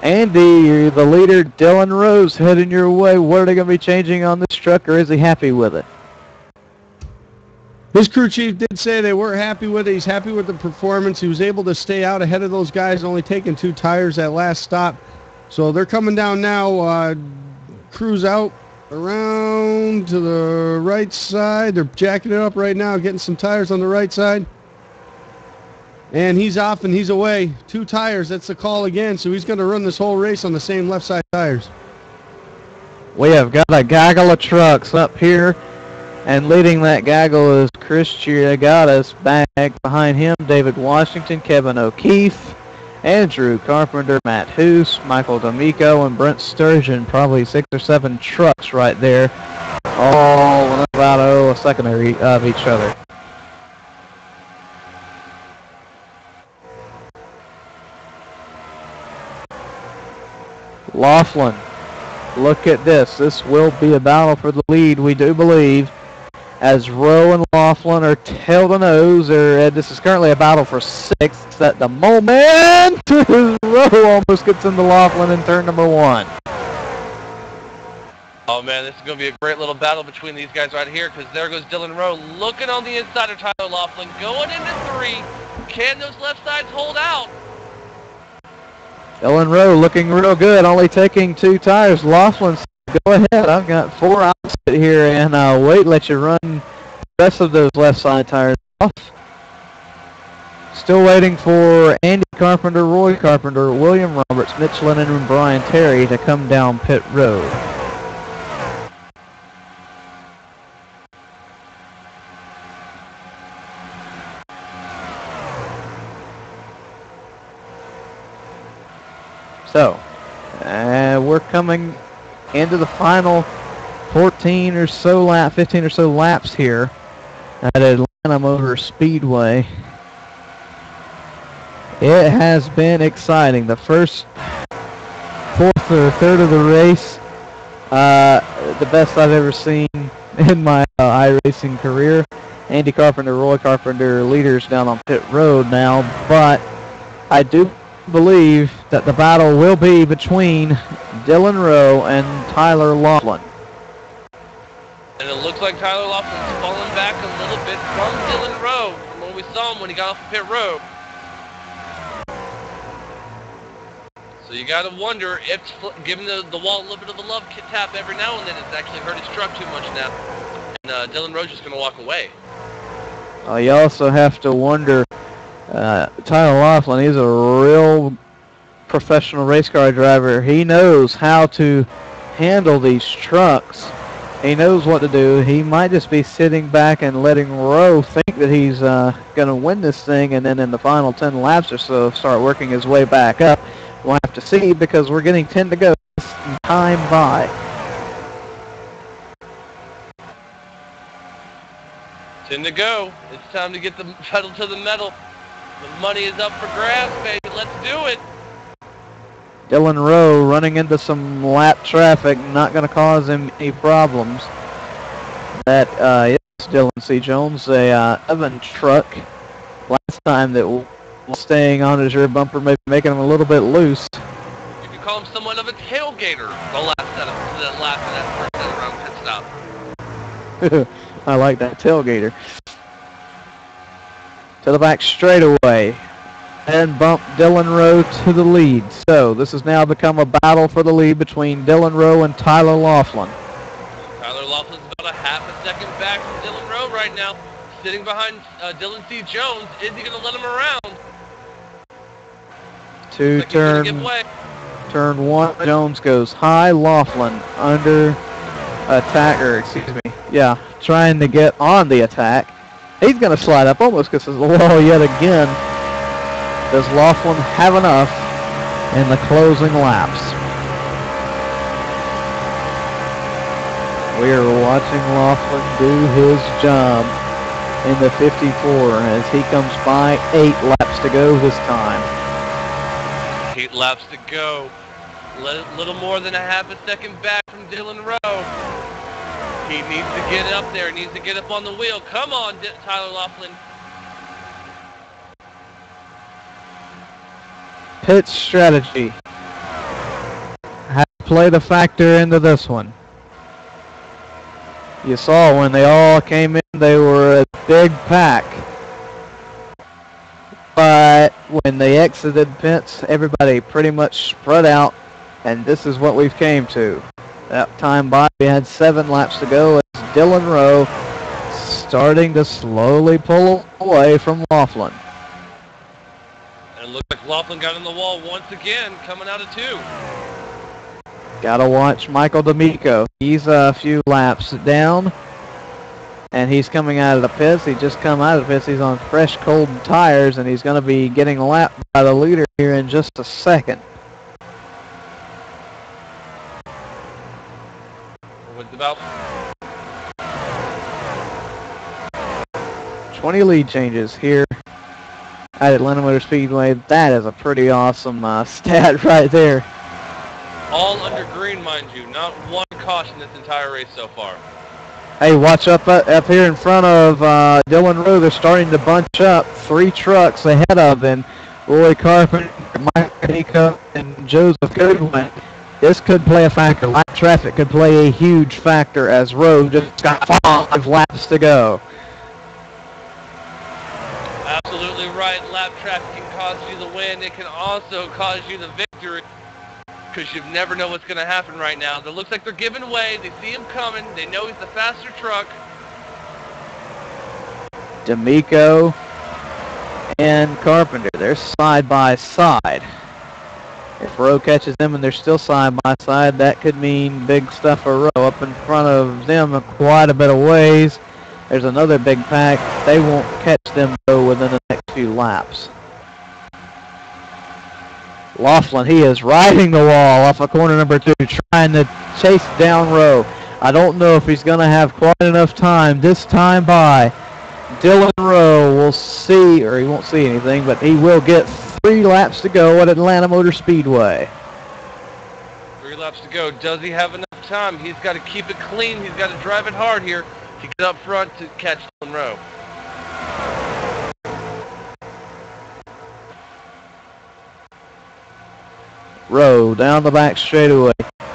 Andy, the leader, Dylan Rowe's heading your way. What are they going to be changing on this truck, or is he happy with it? His crew chief did say they weren't happy with it. He's happy with the performance. He was able to stay out ahead of those guys, only taking 2 tires that last stop. So they're coming down now. Crew's out around to the right side. They're jacking it up right now, getting some tires on the right side. And he's off and he's away. 2 tires, that's the call again. So he's going to run this whole race on the same left side tires. We have got a gaggle of trucks up here. And leading that gaggle is Chris Chiriagatas. Back behind him, David Washington, Kevin O'Keefe, Andrew Carpenter, Matt Hoos, Michael D'Amico, and Brent Sturgeon. Probably 6 or 7 trucks right there. All about a second of each other. Laughlin, look at this. This will be a battle for the lead, we do believe, as Rowe and Laughlin are tail to nose. This is currently a battle for 6th at the moment. Rowe almost gets into Laughlin in turn number 1. Oh man, this is going to be a great little battle between these guys right here, because there goes Dylan Rowe looking on the inside of Tyler Laughlin, going into 3. Can those left sides hold out? Dylan Rowe looking real good, only taking 2 tires. Laughlin, go ahead. I've got 4 outside here, and wait, let you run the rest of those left side tires off. Still waiting for Andy Carpenter, Roy Carpenter, William Roberts, Mitch Lennon, and Brian Terry to come down pit road. So, we're coming into the final 15 or so laps here at Atlanta Motor Speedway. It has been exciting. The first 4th or 3rd of the race, the best I've ever seen in my iRacing career. Andy Carpenter, Roy Carpenter, leaders down on pit road now, but I do believe that the battle will be between Dylan Rowe and Tyler Laughlin. And it looks like Tyler Laughlin's fallen back a little bit from Dylan Rowe from what we saw him when he got off the pit road. So you got to wonder if giving the wall a little bit of a love tap every now and then, it's actually hurt his truck too much now. And Dylan Rowe's just going to walk away. You also have to wonder, Tyler Laughlin, he's a real professional race car driver. He knows how to handle these trucks. He knows what to do. He might just be sitting back and letting Rowe think that he's going to win this thing, and then in the final 10 laps or so start working his way back up. We'll have to see, because we're getting 10 to go. Time by. 10 to go. It's time to get the pedal to the metal. The money is up for grabs, baby. Let's do it. Dylan Rowe running into some lap traffic, not going to cause him any problems. That is Dylan C. Jones, a Evan truck. Last time that was staying on his rear bumper, maybe making him a little bit loose. You could call him somewhat of a tailgater the last setup, the last of that first set around pit stop. I like that tailgater. To the back straightaway. And bump Dylan Rowe to the lead. So this has now become a battle for the lead between Dylan Rowe and Tyler Laughlin. Tyler Laughlin's about a half a second back from Dylan Rowe right now, sitting behind Dylan C. Jones. Is he going to let him around? To turn 1, Jones goes high. Laughlin under attack, or excuse me, yeah, trying to get on the attack. He's going to slide up, almost gets his wall yet again. Does Laughlin have enough in the closing laps? We are watching Laughlin do his job in the 54 as he comes by. 8 laps to go this time. 8 laps to go. Little more than a half a second back from Dylan Rowe. He needs to get up there. Needs to get up on the wheel. Come on, Tyler Laughlin. Pit strategy has played a factor into this one. You saw when they all came in, they were a big pack. But when they exited pits, everybody pretty much spread out, and this is what we've came to. That time by, we had 7 laps to go. It's Dylan Rowe starting to slowly pull away from Laughlin. And it looked like Laughlin got on the wall once again, coming out of 2. Gotta watch Michael D'Amico. He's a few laps down, and he's coming out of the pits. He just come out of the pits. He's on fresh, cold tires, and he's going to be getting lapped by the leader here in just a second. What's about 20 lead changes here at Atlanta Motor Speedway. That is a pretty awesome stat right there. all under green, mind you. Not one caution this entire race so far. Hey, watch up here in front of Dylan Rowe. They're starting to bunch up. 3 trucks ahead of them. Roy Carpenter, Mike Nico, and Joseph Goodwin. This could play a factor. Lap traffic could play a huge factor as Rowe just got 5 laps to go. Absolutely right. Lap traffic can cause you the win. It can also cause you the victory, because you never know what's going to happen right now. It looks like they're giving way. They see him coming. They know he's the faster truck. D'Amico and Carpenter, they're side by side. If Rowe catches them and they're still side by side, that could mean big stuff for Rowe. Up in front of them quite a bit of ways. There's another big pack. They won't catch them though within the next few laps. Laughlin, he is riding the wall off of corner number 2, trying to chase down Rowe. I don't know if he's going to have quite enough time this time by. Dylan Rowe will see, or he won't see anything, but he will get 3 laps to go at Atlanta Motor Speedway. 3 laps to go. Does he have enough time? He's got to keep it clean. He's got to drive it hard here to get up front to catch Dylan Rowe. Rowe down the back straightaway.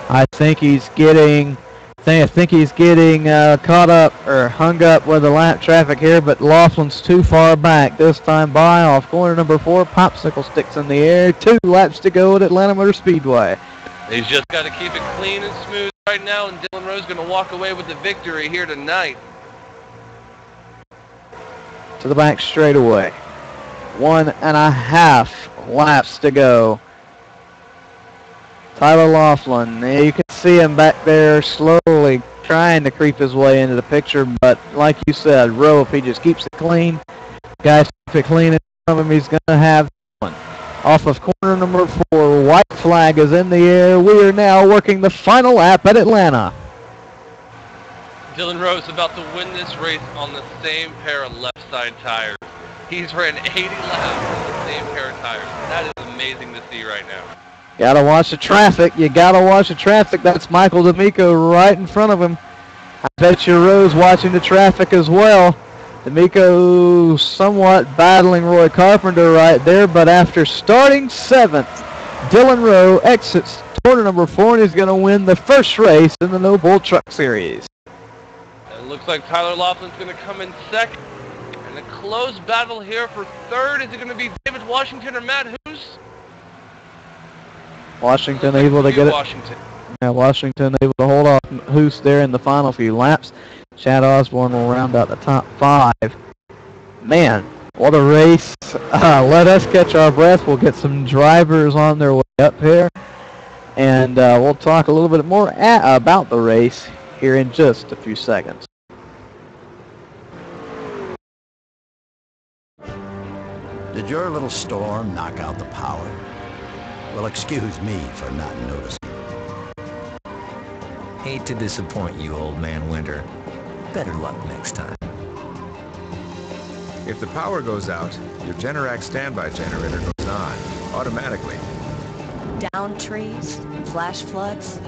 I think he's getting caught up or hung up with the lap traffic here, but Laughlin's too far back this time by off corner number 4. Popsicle sticks in the air. 2 laps to go at Atlanta Motor Speedway. He's just got to keep it clean and smooth right now, and Dylan Rowe's going to walk away with the victory here tonight. To the back straightaway. 1.5 laps to go. Tyler Laughlin, you can see him back there slowly trying to creep his way into the picture, but like you said, Rowe, if he just keeps it clean, guys keep it clean in front of him, he's going to have one. Off of corner number 4, white flag is in the air. We are now working the final lap at Atlanta. Dylan Rowe's about to win this race on the same pair of left side tires. He's ran 80 laps on the same pair of tires. That is amazing to see right now. Gotta watch the traffic. You gotta watch the traffic. That's Michael D'Amico right in front of him. I bet you Rowe's watching the traffic as well. D'Amico somewhat battling Roy Carpenter right there, but after starting 7th, Dylan Rowe exits corner number 4 and is going to win the first race in the No Bull Truck Series. It looks like Tyler Laughlin's going to come in second. And a close battle here for third. Is it going to be David Washington or Matt Hoos? Washington able to get it. Washington. Yeah, Washington able to hold off Hoos there in the final few laps. Chad Osborne will round out the top 5. Man, what a race. Let us catch our breath. We'll get some drivers on their way up here. And we'll talk a little bit more about the race here in just a few seconds. Did your little storm knock out the power? Well, excuse me for not noticing. Hate to disappoint you, old man Winter. Better luck next time. If the power goes out, your Generac standby generator goes on, automatically. Down trees? Flash floods?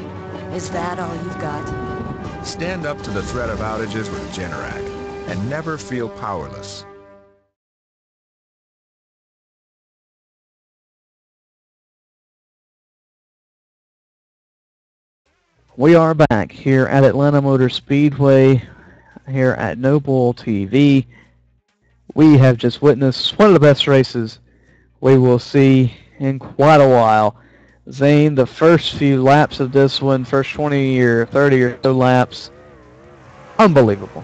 Is that all you've got? Stand up to the threat of outages with Generac and never feel powerless. We are back here at Atlanta Motor Speedway, here at Noble TV. We have just witnessed one of the best races we will see in quite a while. Zane, the first few laps of this one, first 20 or 30 or so laps, unbelievable.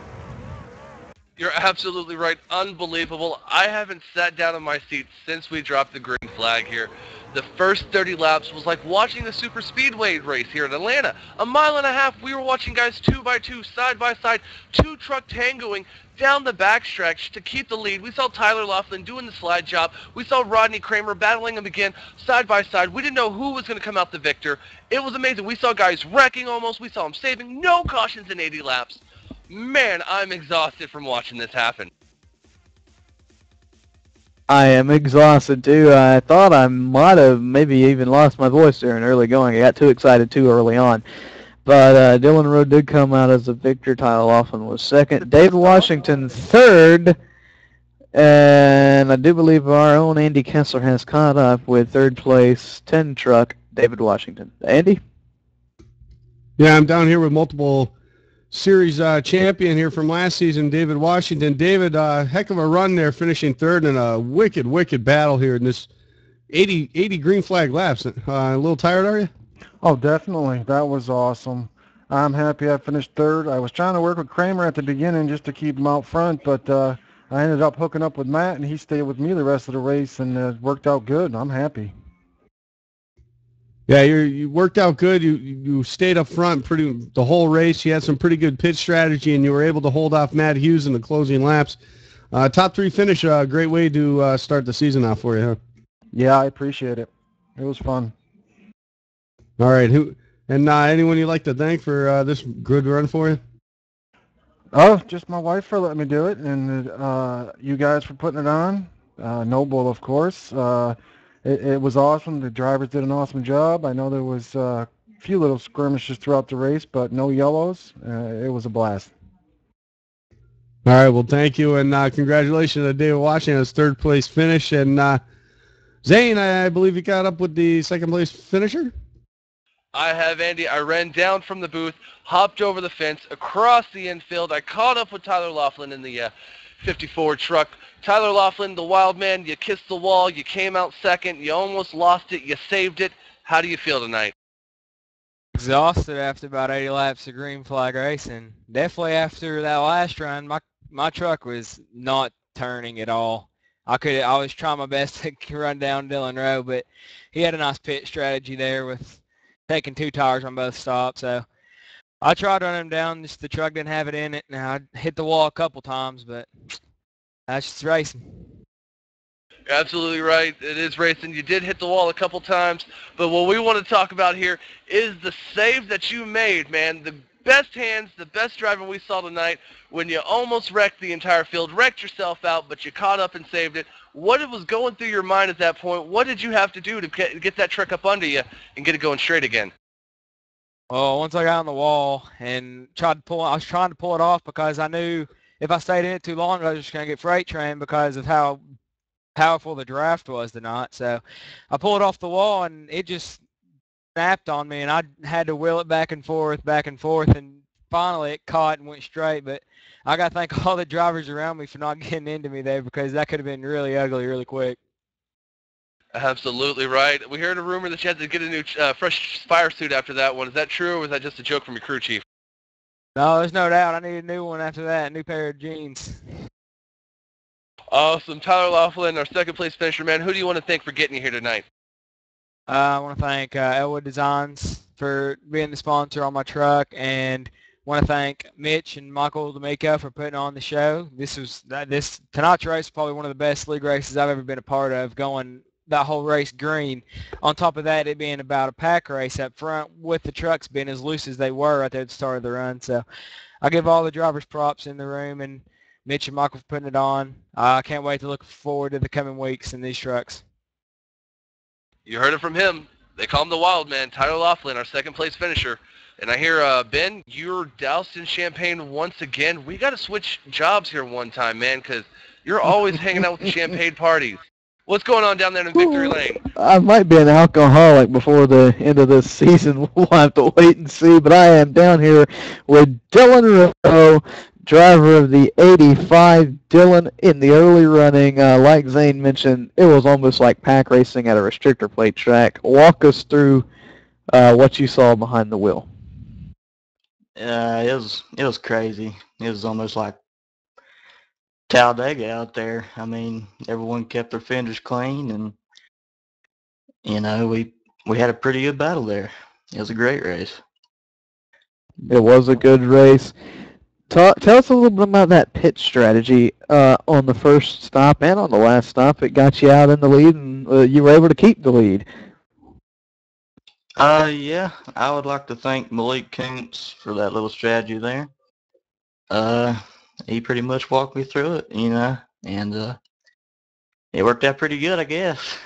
You're absolutely right. Unbelievable. I haven't sat down in my seat since we dropped the green flag here. The first 30 laps was like watching the super speedway race here in Atlanta. A mile and a half, we were watching guys 2x2, side by side, two truck tangoing down the backstretch to keep the lead. We saw Tyler Laughlin doing the slide job. We saw Rodney Kramer battling him again side by side. We didn't know who was going to come out the victor. It was amazing. We saw guys wrecking almost. We saw them saving. No cautions in 80 laps. Man, I'm exhausted from watching this happen. I am exhausted too. I thought I might have maybe even lost my voice during early going. I got too excited too early on. But Dylan Rowe did come out as the victor. Tyler Laughlin was second. David Washington third. And I do believe our own Andy Kessler has caught up with third place 10 truck David Washington. Andy? Yeah, I'm down here with multiple series champion here from last season, David Washington. David, heck of a run there, finishing third in a wicked battle here in this 80 green flag laps. A little tired, are you? Oh, definitely. That was awesome. I'm happy I finished third. I was trying to work with Kramer at the beginning just to keep him out front, but I ended up hooking up with Matt, and he stayed with me the rest of the race, and it worked out good. I'm happy. Yeah, you worked out good. You stayed up front the whole race. You had some pretty good pit strategy, and you were able to hold off Matt Hughes in the closing laps. Top three finish, great way to start the season out for you, huh? Yeah, I appreciate it. It was fun. All right, anyone you'd like to thank for this good run for you? Oh, just my wife for letting me do it, and you guys for putting it on. Noble, of course. It was awesome. The drivers did an awesome job. I know there was a few little skirmishes throughout the race, but no yellows. It was a blast. All right, well, thank you, and congratulations to David Washington's third place finish. And Zane, I believe you got up with the second place finisher? I have, Andy. I ran down from the booth, hopped over the fence, across the infield. I caught up with Tyler Laughlin in the 54 truck. Tyler Laughlin, the wild man, you kissed the wall, you came out second, you almost lost it, you saved it. How do you feel tonight? Exhausted after about 80 laps of green flag racing. Definitely after that last run, my truck was not turning at all. I was trying my best to run down Dylan Rowe, but he had a nice pit strategy there with taking two tires on both stops. So I tried running him down, just the truck didn't have it in it, and I hit the wall a couple times, but that's just racing. You're absolutely right. It is racing. You did hit the wall a couple times, but what we want to talk about here is the save that you made, man. The best hands, the best driver we saw tonight when you almost wrecked the entire field, wrecked yourself out, but you caught up and saved it. What was going through your mind at that point? What did you have to do to get that truck up under you and get it going straight again? Well, once I got on the wall and I was trying to pull it off because I knew if I stayed in it too long, I was just going to get freight trained because of how powerful the draft was tonight. So I pulled it off the wall, and it just snapped on me, and I had to wheel it back and forth, and finally it caught and went straight. But I got to thank all the drivers around me for not getting into me there because that could have been really ugly really quick. Absolutely right. We heard a rumor that you had to get a new fresh fire suit after that one. Is that true, or was that just a joke from your crew chief? No, there's no doubt. I need a new one after that, a new pair of jeans. Awesome. Tyler Laughlin, our second place finisher, man. Who do you want to thank for getting you here tonight? I want to thank Elwood Designs for being the sponsor on my truck, and want to thank Mitch and Michael D'Amico for putting on the show. Tonight's race is probably one of the best league races I've ever been a part of, going that whole race green. On top of that, it being about a pack race up front with the trucks being as loose as they were right there at the start of the run. So I give all the drivers props in the room and Mitch and Michael for putting it on. I can't wait to look forward to the coming weeks in these trucks. You heard it from him. They call him the Wild Man, Tyler Laughlin, our second-place finisher. And I hear, Ben, you're doused in champagne once again. We got to switch jobs here one time, man, because you're always hanging out with the champagne parties. What's going on down there in Victory Lane? I might be an alcoholic before the end of this season. We'll have to wait and see. But I am down here with Dylan Rowe, driver of the 85. Dylan, in the early running, like Zane mentioned, it was almost like pack racing at a restrictor plate track. Walk us through what you saw behind the wheel. It was crazy. It was almost like Talladega out there. I mean, everyone kept their fenders clean, and we had a pretty good battle there. It was a great race. It was a good race. Tell us a little bit about that pit strategy on the first stop and on the last stop. It got you out in the lead, and you were able to keep the lead. Yeah, I would like to thank Malik Kuntz for that little strategy there. He pretty much walked me through it, and it worked out pretty good, I guess.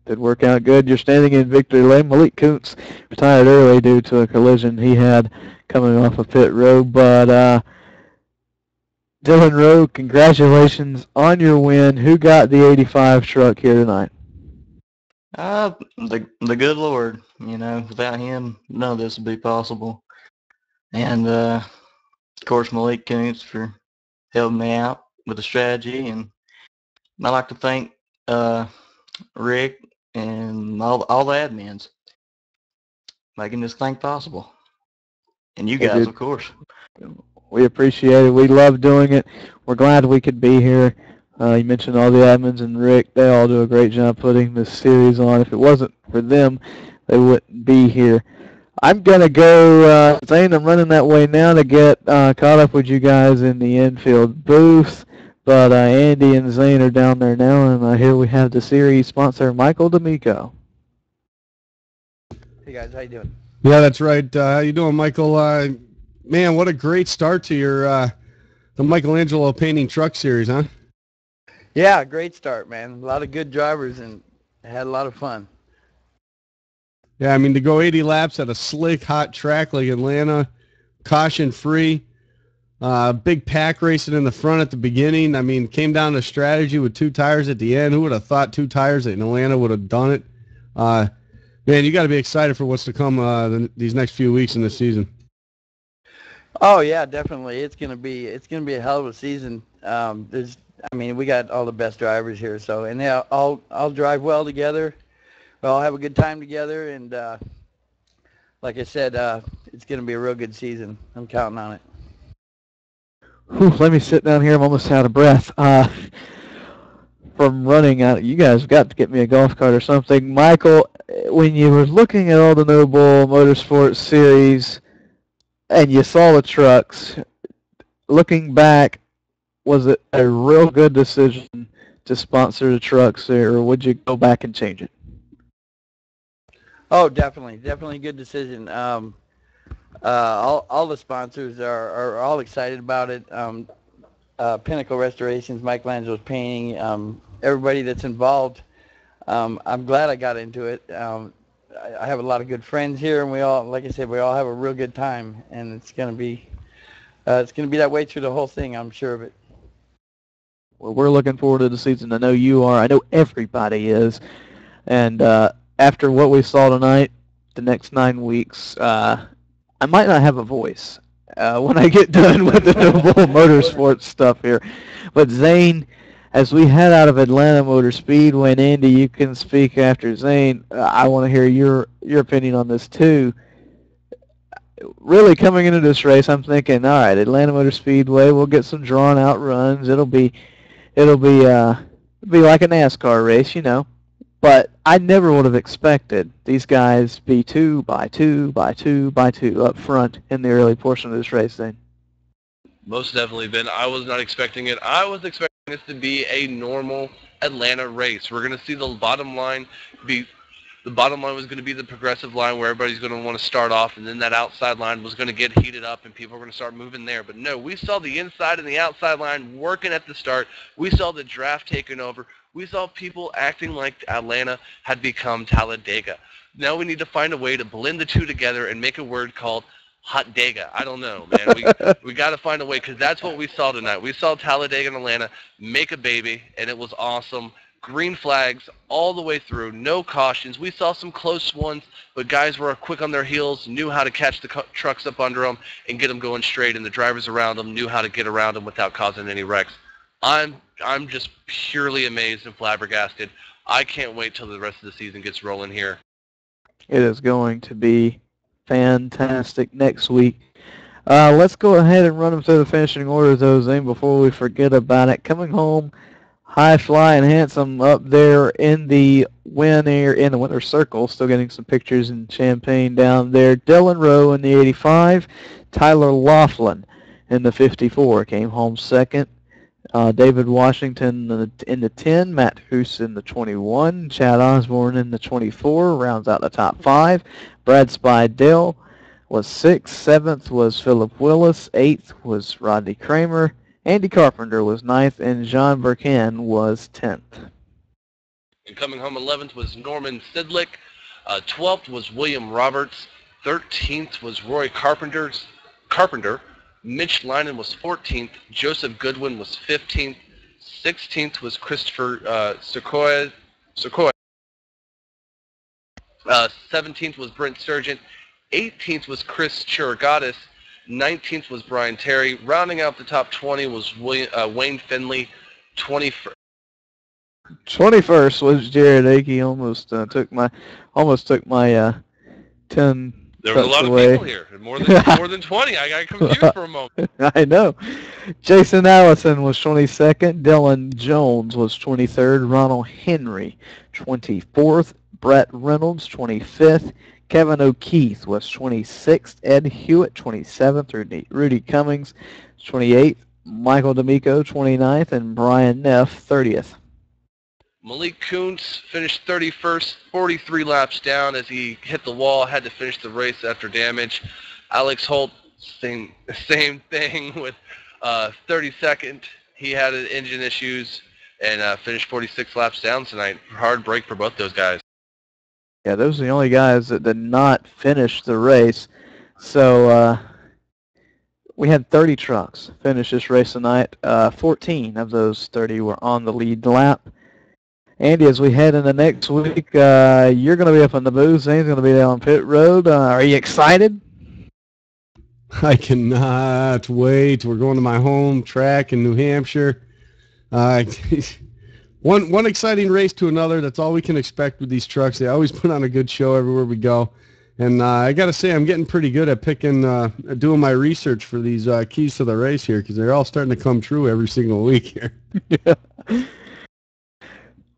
Did work out good. You're standing in victory lane. Malik Kuntz retired early due to a collision he had coming off of pit road. But Dylan Rowe, congratulations on your win. Who got the 85 truck here tonight? The good Lord. Without him, none of this would be possible. And of course, Malik Kuntz for helping me out with the strategy. And I'd like to thank Rick and all the admins making this thing possible. And you guys, of course. We appreciate it. We love doing it. We're glad we could be here. You mentioned all the admins and Rick. They all do a great job putting this series on. If it wasn't for them, they wouldn't be here. I'm going to go, Zane, I'm running that way now to get caught up with you guys in the infield booth. But Andy and Zane are down there now, and here we have the series sponsor, Michael D'Amico. Hey, guys. How you doing? Yeah, that's right. How you doing, Michael? Man, what a great start to your the Michelangelo Painting Truck Series, huh? Yeah, great start, man. A lot of good drivers, and had a lot of fun. Yeah, I mean, to go 80 laps at a slick, hot track like Atlanta, caution-free, big pack racing in the front at the beginning. I mean, came down to strategy with 2 tires at the end. Who would have thought 2 tires in Atlanta would have done it? Man, you got to be excited for what's to come these next few weeks in the season. Oh yeah, definitely. It's gonna be a hell of a season. We got all the best drivers here, so and they all drive well together. We all have a good time together, and like I said, it's gonna be a real good season. I'm counting on it. Whew, let me sit down here. I'm almost out of breath. From running out, you guys got to get me a golf cart or something. Michael, when you were looking at all the Noble Motorsports series and you saw the trucks, looking back, was it a real good decision to sponsor the trucks, or would you go back and change it? Oh, definitely a good decision. All the sponsors are all excited about it. Pinnacle Restorations, Michelangelo's Painting, everybody that's involved. I'm glad I got into it. I have a lot of good friends here, and we all, like I said, we all have a real good time, and it's gonna be that way through the whole thing. I'm sure of it. Well, we're looking forward to the season. I know you are. I know everybody is. And after what we saw tonight, the next 9 weeks, I might not have a voice when I get done with the Noble Motorsports stuff here. But Zane, as we head out of Atlanta Motor Speedway, and Andy, you can speak after Zane. I want to hear your opinion on this too. Really, coming into this race, I'm thinking, all right, Atlanta Motor Speedway, we'll get some drawn out runs. It'll be like a NASCAR race, But I never would have expected these guys be 2 by 2 by 2 by 2 up front in the early portion of this race. Then. Most definitely, Ben. I was not expecting it. I was expecting this to be a normal Atlanta race. We're going to see the bottom line be the bottom line was going to be the progressive line where everybody's going to want to start off, and then that outside line was going to get heated up and people were going to start moving there. But no, we saw the inside and the outside line working at the start. We saw the draft taking over. We saw people acting like Atlanta had become Talladega. Now we need to find a way to blend the two together and make a word called hot dega. I don't know, man. We got to find a way, because that's what we saw tonight. We saw Talladega and Atlanta make a baby, and it was awesome. Green flags all the way through, no cautions. We saw some close ones, but guys were quick on their heels, knew how to catch the trucks up under them and get them going straight, and the drivers around them knew how to get around them without causing any wrecks. I'm just purely amazed and flabbergasted. I can't wait till the rest of the season gets rolling here. It is going to be fantastic next week. Let's go ahead and run them through the finishing order, though, Zane, before we forget about it. Coming home, high flying handsome up there in the winner circle, still getting some pictures in Champaign down there. Dylan Rowe in the 85, Tyler Laughlin in the 54 came home second. David Washington in the 10, Matt Hoos in the 21, Chad Osborne in the 24, rounds out the top 5. Brad Spidell was 6th, 7th was Philip Willis, 8th was Rodney Kramer, Andy Carpenter was 9th, and John Burkan was 10th. And coming home 11th was Norman Sidlick, 12th was William Roberts, 13th was Roy Carpenter, Mitch Linen was 14th, Joseph Goodwin was 15th, 16th was Christopher Sequoia, 17th was Brent Sargent, 18th was Chris Chirigatis, 19th was Brian Terry. Rounding out the top 20 was Wayne Finley, 21st. 21st was Jared Akey. Almost took my 10. There was a lot away. Of people here, more than 20. I got confused for a moment. I know. Jason Allison was 22nd. Dylan Jones was 23rd. Ronald Henry, 24th. Brett Reynolds, 25th. Kevin O'Keefe was 26th. Ed Hewitt, 27th. Rudy Cummings, 28th. Michael D'Amico, 29th. And Brian Neff, 30th. Malik Kuntz finished 31st, 43 laps down as he hit the wall, had to finish the race after damage. Alex Holt, same thing with 32nd. He had engine issues and finished 46 laps down tonight. Hard break for both those guys. Yeah, those are the only guys that did not finish the race. So we had 30 trucks finish this race tonight. 14 of those 30 were on the lead lap. Andy, as we head into next week, you're going to be up on the booth. Zane's going to be down on pit road. Are you excited? I cannot wait. We're going to my home track in New Hampshire. One exciting race to another. That's all we can expect with these trucks. They always put on a good show everywhere we go. And I got to say, I'm getting pretty good at doing my research for these keys to the race here, because they're all starting to come true every single week here. Yeah.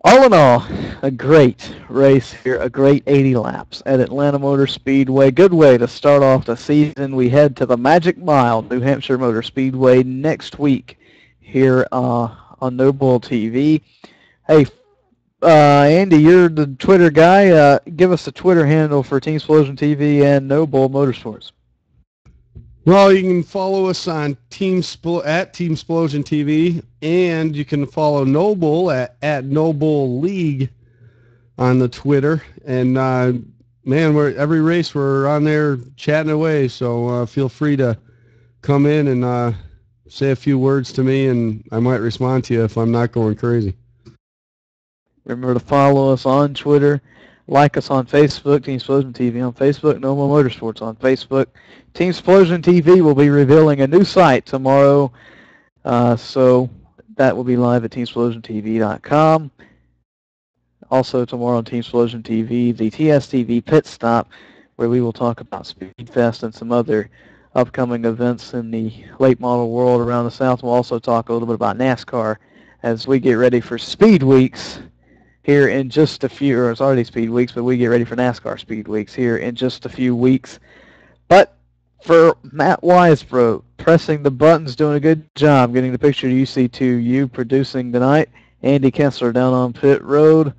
All in all, a great race here, a great 80 laps at Atlanta Motor Speedway. Good way to start off the season. We head to the Magic Mile, New Hampshire Motor Speedway, next week here on No Bull TV. Hey, Andy, you're the Twitter guy. Give us the Twitter handle for Team Explosion TV and No Bull Motorsports. Well, you can follow us on at Team Explosion TV, and you can follow Noble at Noble League on the Twitter. And man, every race we're on there chatting away. So feel free to come in and say a few words to me, and I might respond to you if I'm not going crazy. Remember to follow us on Twitter. Like us on Facebook, Team Explosion TV on Facebook, No More Motorsports on Facebook. Team Explosion TV will be revealing a new site tomorrow, so that will be live at TeamExplosionTV.com. Also tomorrow on Team Explosion TV, the TSTV Pit Stop, where we will talk about Speedfest and some other upcoming events in the late model world around the South. We'll also talk a little bit about NASCAR as we get ready for Speed Weeks here in just a few, or it's already Speed Weeks, but we get ready for NASCAR Speed Weeks here in just a few weeks. But for Matt Weisbrot, pressing the buttons, doing a good job getting the picture you see to you producing tonight. Andy Kessler down on pit road.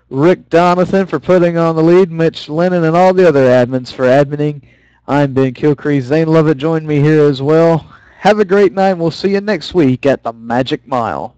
Rick Donathan for putting on the lead, Mitch Lennon, and all the other admins for adminning. I'm Ben Kilcrease. Zane Lovett joined me here as well. Have a great night, and we'll see you next week at the Magic Mile.